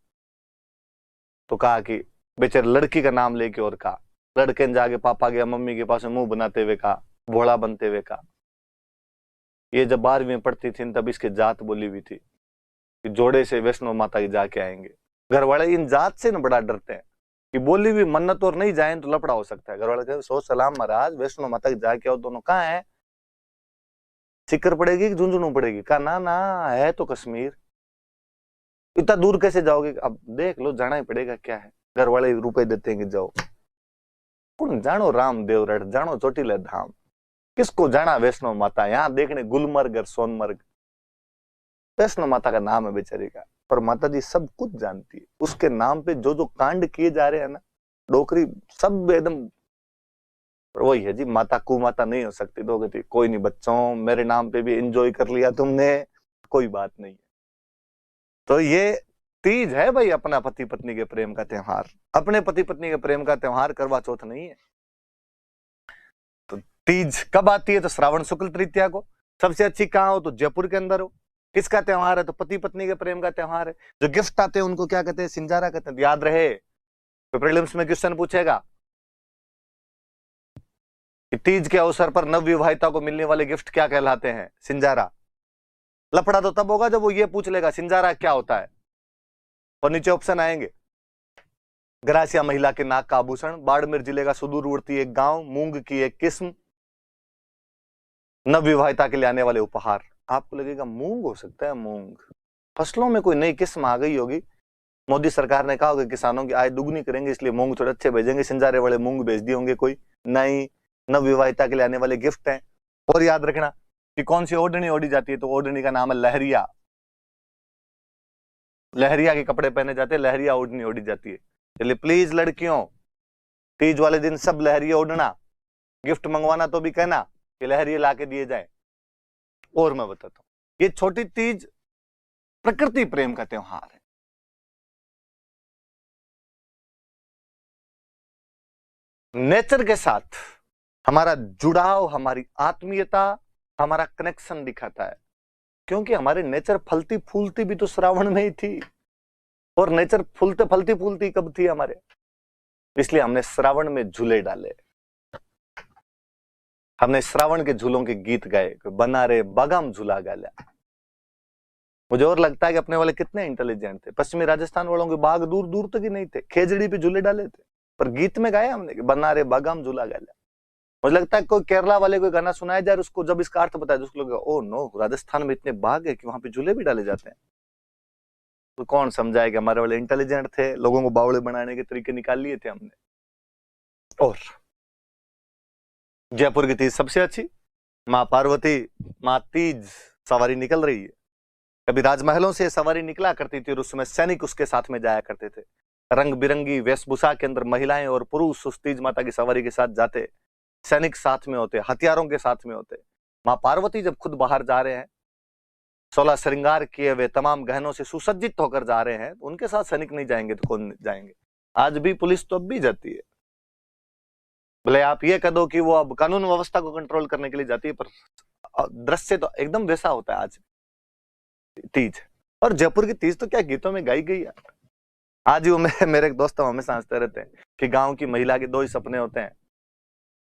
तो कहा कि बेचारे लड़की का नाम लेके, और कहा लड़के ने जाके पापा के मम्मी के पास मुंह बनाते हुए कहा, भोला बनते हुए कहा। ये जब 12वीं में पढ़ती थी तब इसके जात बोली हुई थी कि जोड़े से वैष्णो माता की जाके आएंगे। घर वाले इन जात से न बड़ा डरते हैं कि बोली हुई मन्नत और नहीं जाए तो लफड़ा हो सकता है। घर वाले कहते सो सलाम महाराज, वैष्णो माता की जाके आओ, दोनों कहाँ है, सिक्कर पड़ेगी कि झुंझुनू पड़ेगी? कहा ना ना, है तो कश्मीर, इतना दूर कैसे जाओगे? अब देख लो, जाना ही पड़ेगा, क्या है। घर वाले रुपए देते हैं कि जाओ। कौन जानो रामदेव रट, जानो चोटीला धाम, किसको जाना वैष्णो माता यहाँ देखने गुलमर्ग और सोनमर्ग। वैष्णो माता का नाम है बेचारी का, पर माता जी सब कुछ जानती है। उसके नाम पे जो जो कांड किए जा रहे हैं ना, डोकरी सब एकदम वही है जी। माता कुमाता नहीं हो सकती। दो गति कोई नहीं बच्चों, मेरे नाम पे भी एंजॉय कर लिया तुमने, कोई बात नहीं है। तो ये तीज है भाई, अपना पति पत्नी के प्रेम का त्योहार। अपने पति पत्नी के प्रेम का त्योहार करवा चौथ नहीं है। तो तीज कब आती है? तो श्रावण शुक्ल तृतीया को। सबसे अच्छी कहाँ हो? तो जयपुर के अंदर हो। किसका त्योहार है? तो पति पत्नी के प्रेम का त्योहार है। जो गिफ्ट आते हैं उनको क्या कहते हैं? सिंजारा कहते हैं। याद रहे, तो प्रीलिम्स में क्वेश्चन पूछेगा कि तीज के अवसर पर नवविवाहिता को मिलने वाले गिफ्ट क्या कहलाते हैं? सिंजारा। लफड़ा तो तब होगा जब वो ये पूछ लेगा सिंजारा क्या होता है। और नीचे ऑप्शन आएंगे, ग्रासिया महिला के नाक का आभूषण, बाड़मेर जिले का सुदूरवर्ती एक गांव, मूंग की एक किस्म, नवविवाहिता के लिए आने वाले उपहार। आपको लगेगा मूंग हो सकता है, मूंग फसलों में कोई नई किस्म आ गई होगी। मोदी सरकार ने कहा होगा किसानों की आय दुगनी करेंगे, इसलिए मूंग थोड़े अच्छे भेजेंगे, सिंजारे वाले मूंग भेज दिए होंगे कोई। नहीं, नवविवाहिता के लिए आने वाले गिफ्ट हैं। और याद रखना कि कौन सी ओढ़नी ओढ़ी जाती है? तो ओढ़नी का नाम है लहरिया। लहरिया के कपड़े पहने जाते हैं, लहरिया ओढ़नी ओढ़ी जाती है। चलिए प्लीज लड़कियों, तीज वाले दिन सब लहरिया ओढ़ना, गिफ्ट मंगवाना तो भी कहना कि लहरिया ला के दिए जाए। और मैं बताता हूं, ये छोटी तीज प्रकृति प्रेम का त्योहार है। नेचर के साथ हमारा जुड़ाव, हमारी आत्मीयता, हमारा कनेक्शन दिखाता है, क्योंकि हमारे नेचर फलती फूलती भी तो श्रावण में ही थी, और नेचर फूलते फलती फूलती कब थी हमारे, इसलिए हमने श्रावण में झूले डाले, हमने श्रावण के झूलों के गीत गाए, बना रे बागाम झूला गाला। मुझे और लगता है कि अपने वाले कितने इंटेलिजेंट थे। पश्चिमी राजस्थान वालों के बाग दूर दूर तक ही नहीं थे, खेजड़ी पे झूले डाले थे, पर गीत में गाया हमने कि बना रे बागाम झूला गाला। मुझे लगता है कोई केरला वाले कोई गाना सुनाया जाए, उसको जब इसका अर्थ बताया तो उसको लगेगा ओ नो, राजस्थान में इतने बाग है कि वहां पे झूले भी डाले जाते हैं। तो कौन समझाए कि हमारे वाले इंटेलिजेंट थे, लोगों को बावड़े बनाने के तरीके निकाल लिए थे हमने। और जयपुर की तीज सबसे अच्छी, माँ पार्वती, माँ तीज सवारी निकल रही है। कभी राजमहलों से सवारी निकला करती थी और उस समय सैनिक उसके साथ में जाया करते थे। रंग बिरंगी वेशभूषा के अंदर महिलाएं और पुरुष उस तीज माता की सवारी के साथ जाते, सैनिक साथ में होते, हथियारों के साथ में होते। माँ पार्वती जब खुद बाहर जा रहे हैं, 16 श्रृंगार किए हुए तमाम गहनों से सुसज्जित होकर जा रहे हैं, तो उनके साथ सैनिक नहीं जाएंगे तो कौन जाएंगे। आज भी पुलिस तो अब भी जाती है, भले आप ये कह दो कि वो अब कानून व्यवस्था को कंट्रोल करने के लिए जाती है, पर दृश्य तो एकदम वैसा होता है आज तीज। और जयपुर की तीज तो क्या गीतों में गाई गई है। आज ही मेरे एक दोस्त हमेशा हंसते रहते हैं कि गांव की महिला के दो ही सपने होते हैं,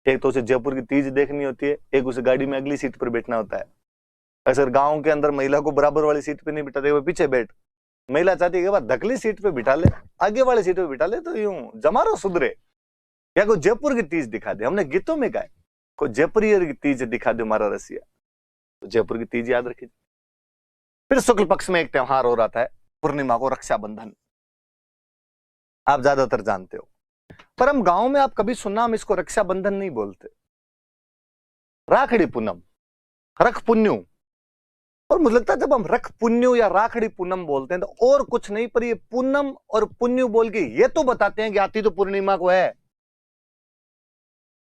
एक तो उसे जयपुर की तीज देखनी होती है, एक उसे गाड़ी में अगली सीट पर बैठना होता है। अगर गांव के अंदर महिला को बराबर वाली सीट पे नहीं बिठाते, वो पीछे बैठ, महिला चाहती है कि बाद धकली सीट पे बिठा ले, आगे वाली सीट पे बिठा ले, तो यूं जमारो सुधरे। या कोई जयपुर की तीज दिखा दे, हमने गीतों में गाए, कोई जयपुरी की तीज दिखा दे हमारा रसिया, तो जयपुर की तीज याद रखिए। फिर शुक्ल पक्ष में एक त्योहार हो रहा था पूर्णिमा को, रक्षाबंधन, आप ज्यादातर जानते हो, पर हम गांव में आप कभी सुनना, हम इसको रक्षाबंधन नहीं बोलते, राखड़ी पूनम, रख पुन्यू। और मुझे लगता है जब हम रख पुन्यू या राखड़ी पूनम बोलते हैं तो और कुछ नहीं, पर ये पूनम और पुन्यू बोल के ये तो बताते हैं कि आती तो पूर्णिमा को है।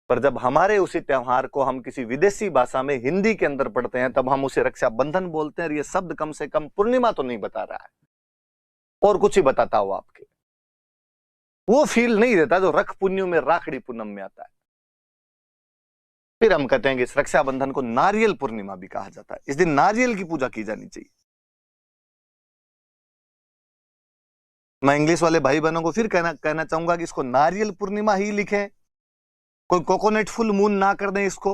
पर जब हमारे उसी त्योहार को हम किसी विदेशी भाषा में हिंदी के अंदर पढ़ते हैं, तब हम उसे रक्षाबंधन बोलते हैं। ये शब्द कम से कम पूर्णिमा तो नहीं बता रहा है, और कुछ ही बताता हो आपके, वो फील नहीं देता जो रख पुन्यू में, राखड़ी पूनम में आता है। फिर हम कहते हैं कि इस रक्षाबंधन को नारियल पूर्णिमा भी कहा जाता है, इस दिन नारियल की पूजा की जानी चाहिए। मैं इंग्लिश वाले भाई बहनों को फिर कहना चाहूंगा कि इसको नारियल पूर्णिमा ही लिखें, कोई कोकोनट फुल मून ना कर दें इसको।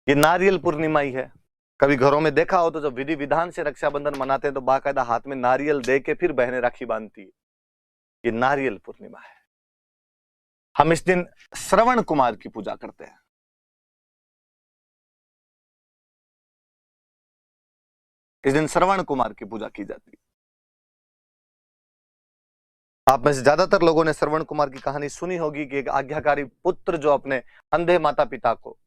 ये नारियल पूर्णिमा ही है। कभी घरों में देखा हो तो जब विधि विधान से रक्षाबंधन मनाते हैं तो बाकायदा हाथ में नारियल दे के फिर बहनें राखी बांधती है। ये नारियल पूर्णिमा है। हम इस दिन श्रवण कुमार की पूजा करते हैं। इस दिन श्रवण कुमार की पूजा की जाती है। आप में से ज्यादातर लोगों ने श्रवण कुमार की कहानी सुनी होगी कि एक आज्ञाकारी पुत्र जो अपने अंधे माता पिता को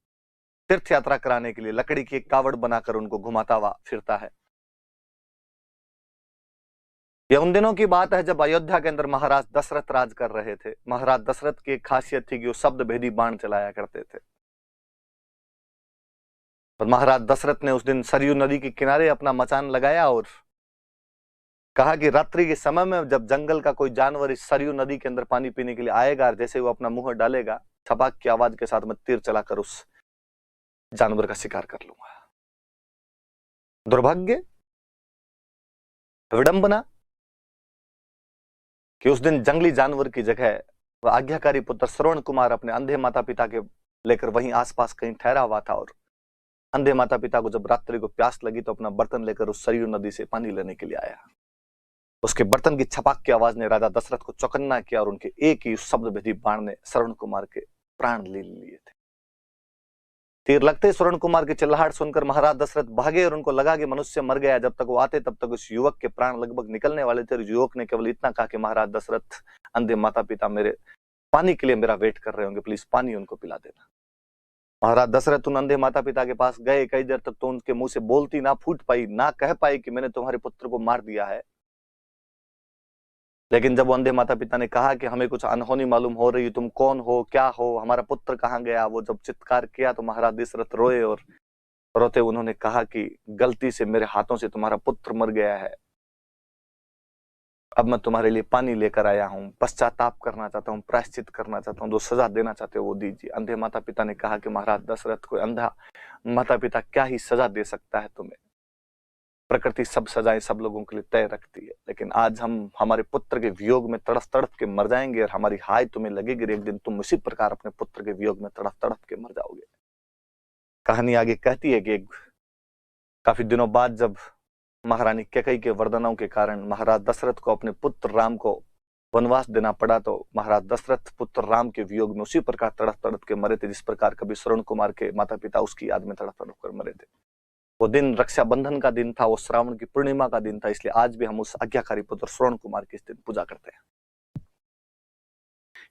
तीर्थ यात्रा कराने के लिए लकड़ी की एक कावड़ बनाकर उनको घुमाता हुआ फिरता है। यह उन दिनों की बात है जब अयोध्या के अंदर महाराज दशरथ राज कर रहे थे। महाराज दशरथ की एक खासियत थी कि वो शब्द भेदी बाण चलाया करते थे। और महाराज दशरथ ने उस दिन सरयू नदी के किनारे अपना मचान लगाया और कहा कि रात्रि के समय में जब जंगल का कोई जानवर इस सरयू नदी के अंदर पानी पीने के लिए आएगा, और जैसे वो अपना मुंह डालेगा, छपाक की आवाज के साथ मैं तीर चलाकर उस जानवर का शिकार कर लूंगा। दुर्भाग्य, विडंबना कि उस दिन जंगली जानवर की जगह वह आज्ञाकारी पुत्र श्रवण कुमार अपने अंधे माता पिता के लेकर वहीं आसपास कहीं ठहरा हुआ था। और अंधे माता पिता को जब रात्रि को प्यास लगी तो अपना बर्तन लेकर उस सरयू नदी से पानी लेने के लिए आया। उसके बर्तन की छपाक की आवाज ने राजा दशरथ को चौकन्ना किया और उनके एक ही शब्द भेदी बाण ने श्रवण कुमार के प्राण ले लिए थे। तीर लगते श्रवण कुमार की चिल्लाहट सुनकर महाराज दशरथ भागे और उनको लगा कि मनुष्य मर गया। जब तक वो आते तब तक उस युवक के प्राण लगभग निकलने वाले थे। युवक ने केवल इतना कहा कि महाराज दशरथ, अंधे माता पिता मेरे पानी के लिए मेरा वेट कर रहे होंगे, प्लीज पानी उनको पिला देना। महाराज दशरथ उन अंधे माता पिता के पास गए। कई देर तक तो उनके मुंह से बोलती ना फूट पाई, ना कह पाई कि मैंने तुम्हारे पुत्र को मार दिया है। लेकिन जब वो अंधे माता पिता ने कहा कि हमें कुछ अनहोनी मालूम हो रही, तुम कौन हो, क्या हो, हमारा पुत्र कहाँ गया, वो जब चित्कार किया तो महाराज दशरथ रोए और रोते उन्होंने कहा कि गलती से मेरे हाथों से तुम्हारा पुत्र मर गया है। अब मैं तुम्हारे लिए पानी लेकर आया हूं, पश्चाताप करना चाहता हूं, प्रायश्चित करना चाहता हूं, जो सजा देना चाहते हो वो दीजिए। अंधे माता पिता ने कहा कि महाराज दशरथ, कोई अंधा माता पिता क्या ही सजा दे सकता है तुम्हें, प्रकृति सब सजाएं सब लोगों के लिए तय रखती है, लेकिन आज हम हमारे पुत्र के वियोग में तड़फ तड़फ के मर जाएंगे और हमारी हाय तुम्हें लगेगी, एक दिन तुम उसी प्रकार अपने पुत्र के वियोग में तड़फ तड़फ के मर जाओगे। कहानी आगे कहती है कि काफी दिनों बाद जब महारानी कैकेयी के वरदानों के कारण महाराज दशरथ को अपने पुत्र राम को वनवास देना पड़ा, तो महाराज दशरथ पुत्र राम के वियोग में उसी प्रकार तड़प तड़प के मरे थे जिस प्रकार कभी श्रवण कुमार के माता पिता उसकी याद में तड़प तड़प कर मरे थे। वो दिन रक्षाबंधन का दिन था, वो श्रावण की पूर्णिमा का दिन था, इसलिए आज भी हम उस आज्ञाकारी पुत्र श्रवण कुमार की इस दिन पूजा करते हैं।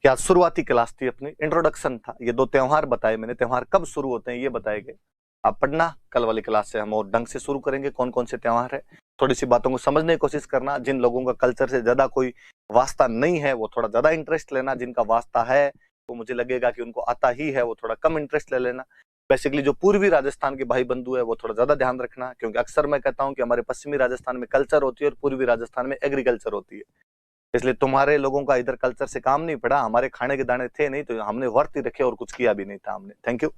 या शुरुआती क्लास थी, अपनी इंट्रोडक्शन था, ये 2 त्योहार बताए मैंने, त्योहार कब शुरू होते हैं ये बताए गए। आप पढ़ना, कल वाली क्लास से हम और ढंग से शुरू करेंगे कौन कौन से त्योहार है, थोड़ी सी बातों को समझने की कोशिश करना। जिन लोगों का कल्चर से ज्यादा कोई वास्ता नहीं है वो थोड़ा ज्यादा इंटरेस्ट लेना, जिनका वास्ता है वो मुझे लगेगा कि उनको आता ही है वो थोड़ा कम इंटरेस्ट ले लेना। बेसिकली जो पूर्वी राजस्थान के भाई बंधु है वो थोड़ा ज्यादा ध्यान रखना, क्योंकि अक्सर मैं कहता हूं कि हमारे पश्चिमी राजस्थान में कल्चर होती है और पूर्वी राजस्थान में एग्रीकल्चर होती है, इसलिए तुम्हारे लोगों का इधर कल्चर से काम नहीं पड़ा, हमारे खाने के दाने थे नहीं तो हमने व्रत ही रखे और कुछ किया भी नहीं था हमने। Thank you.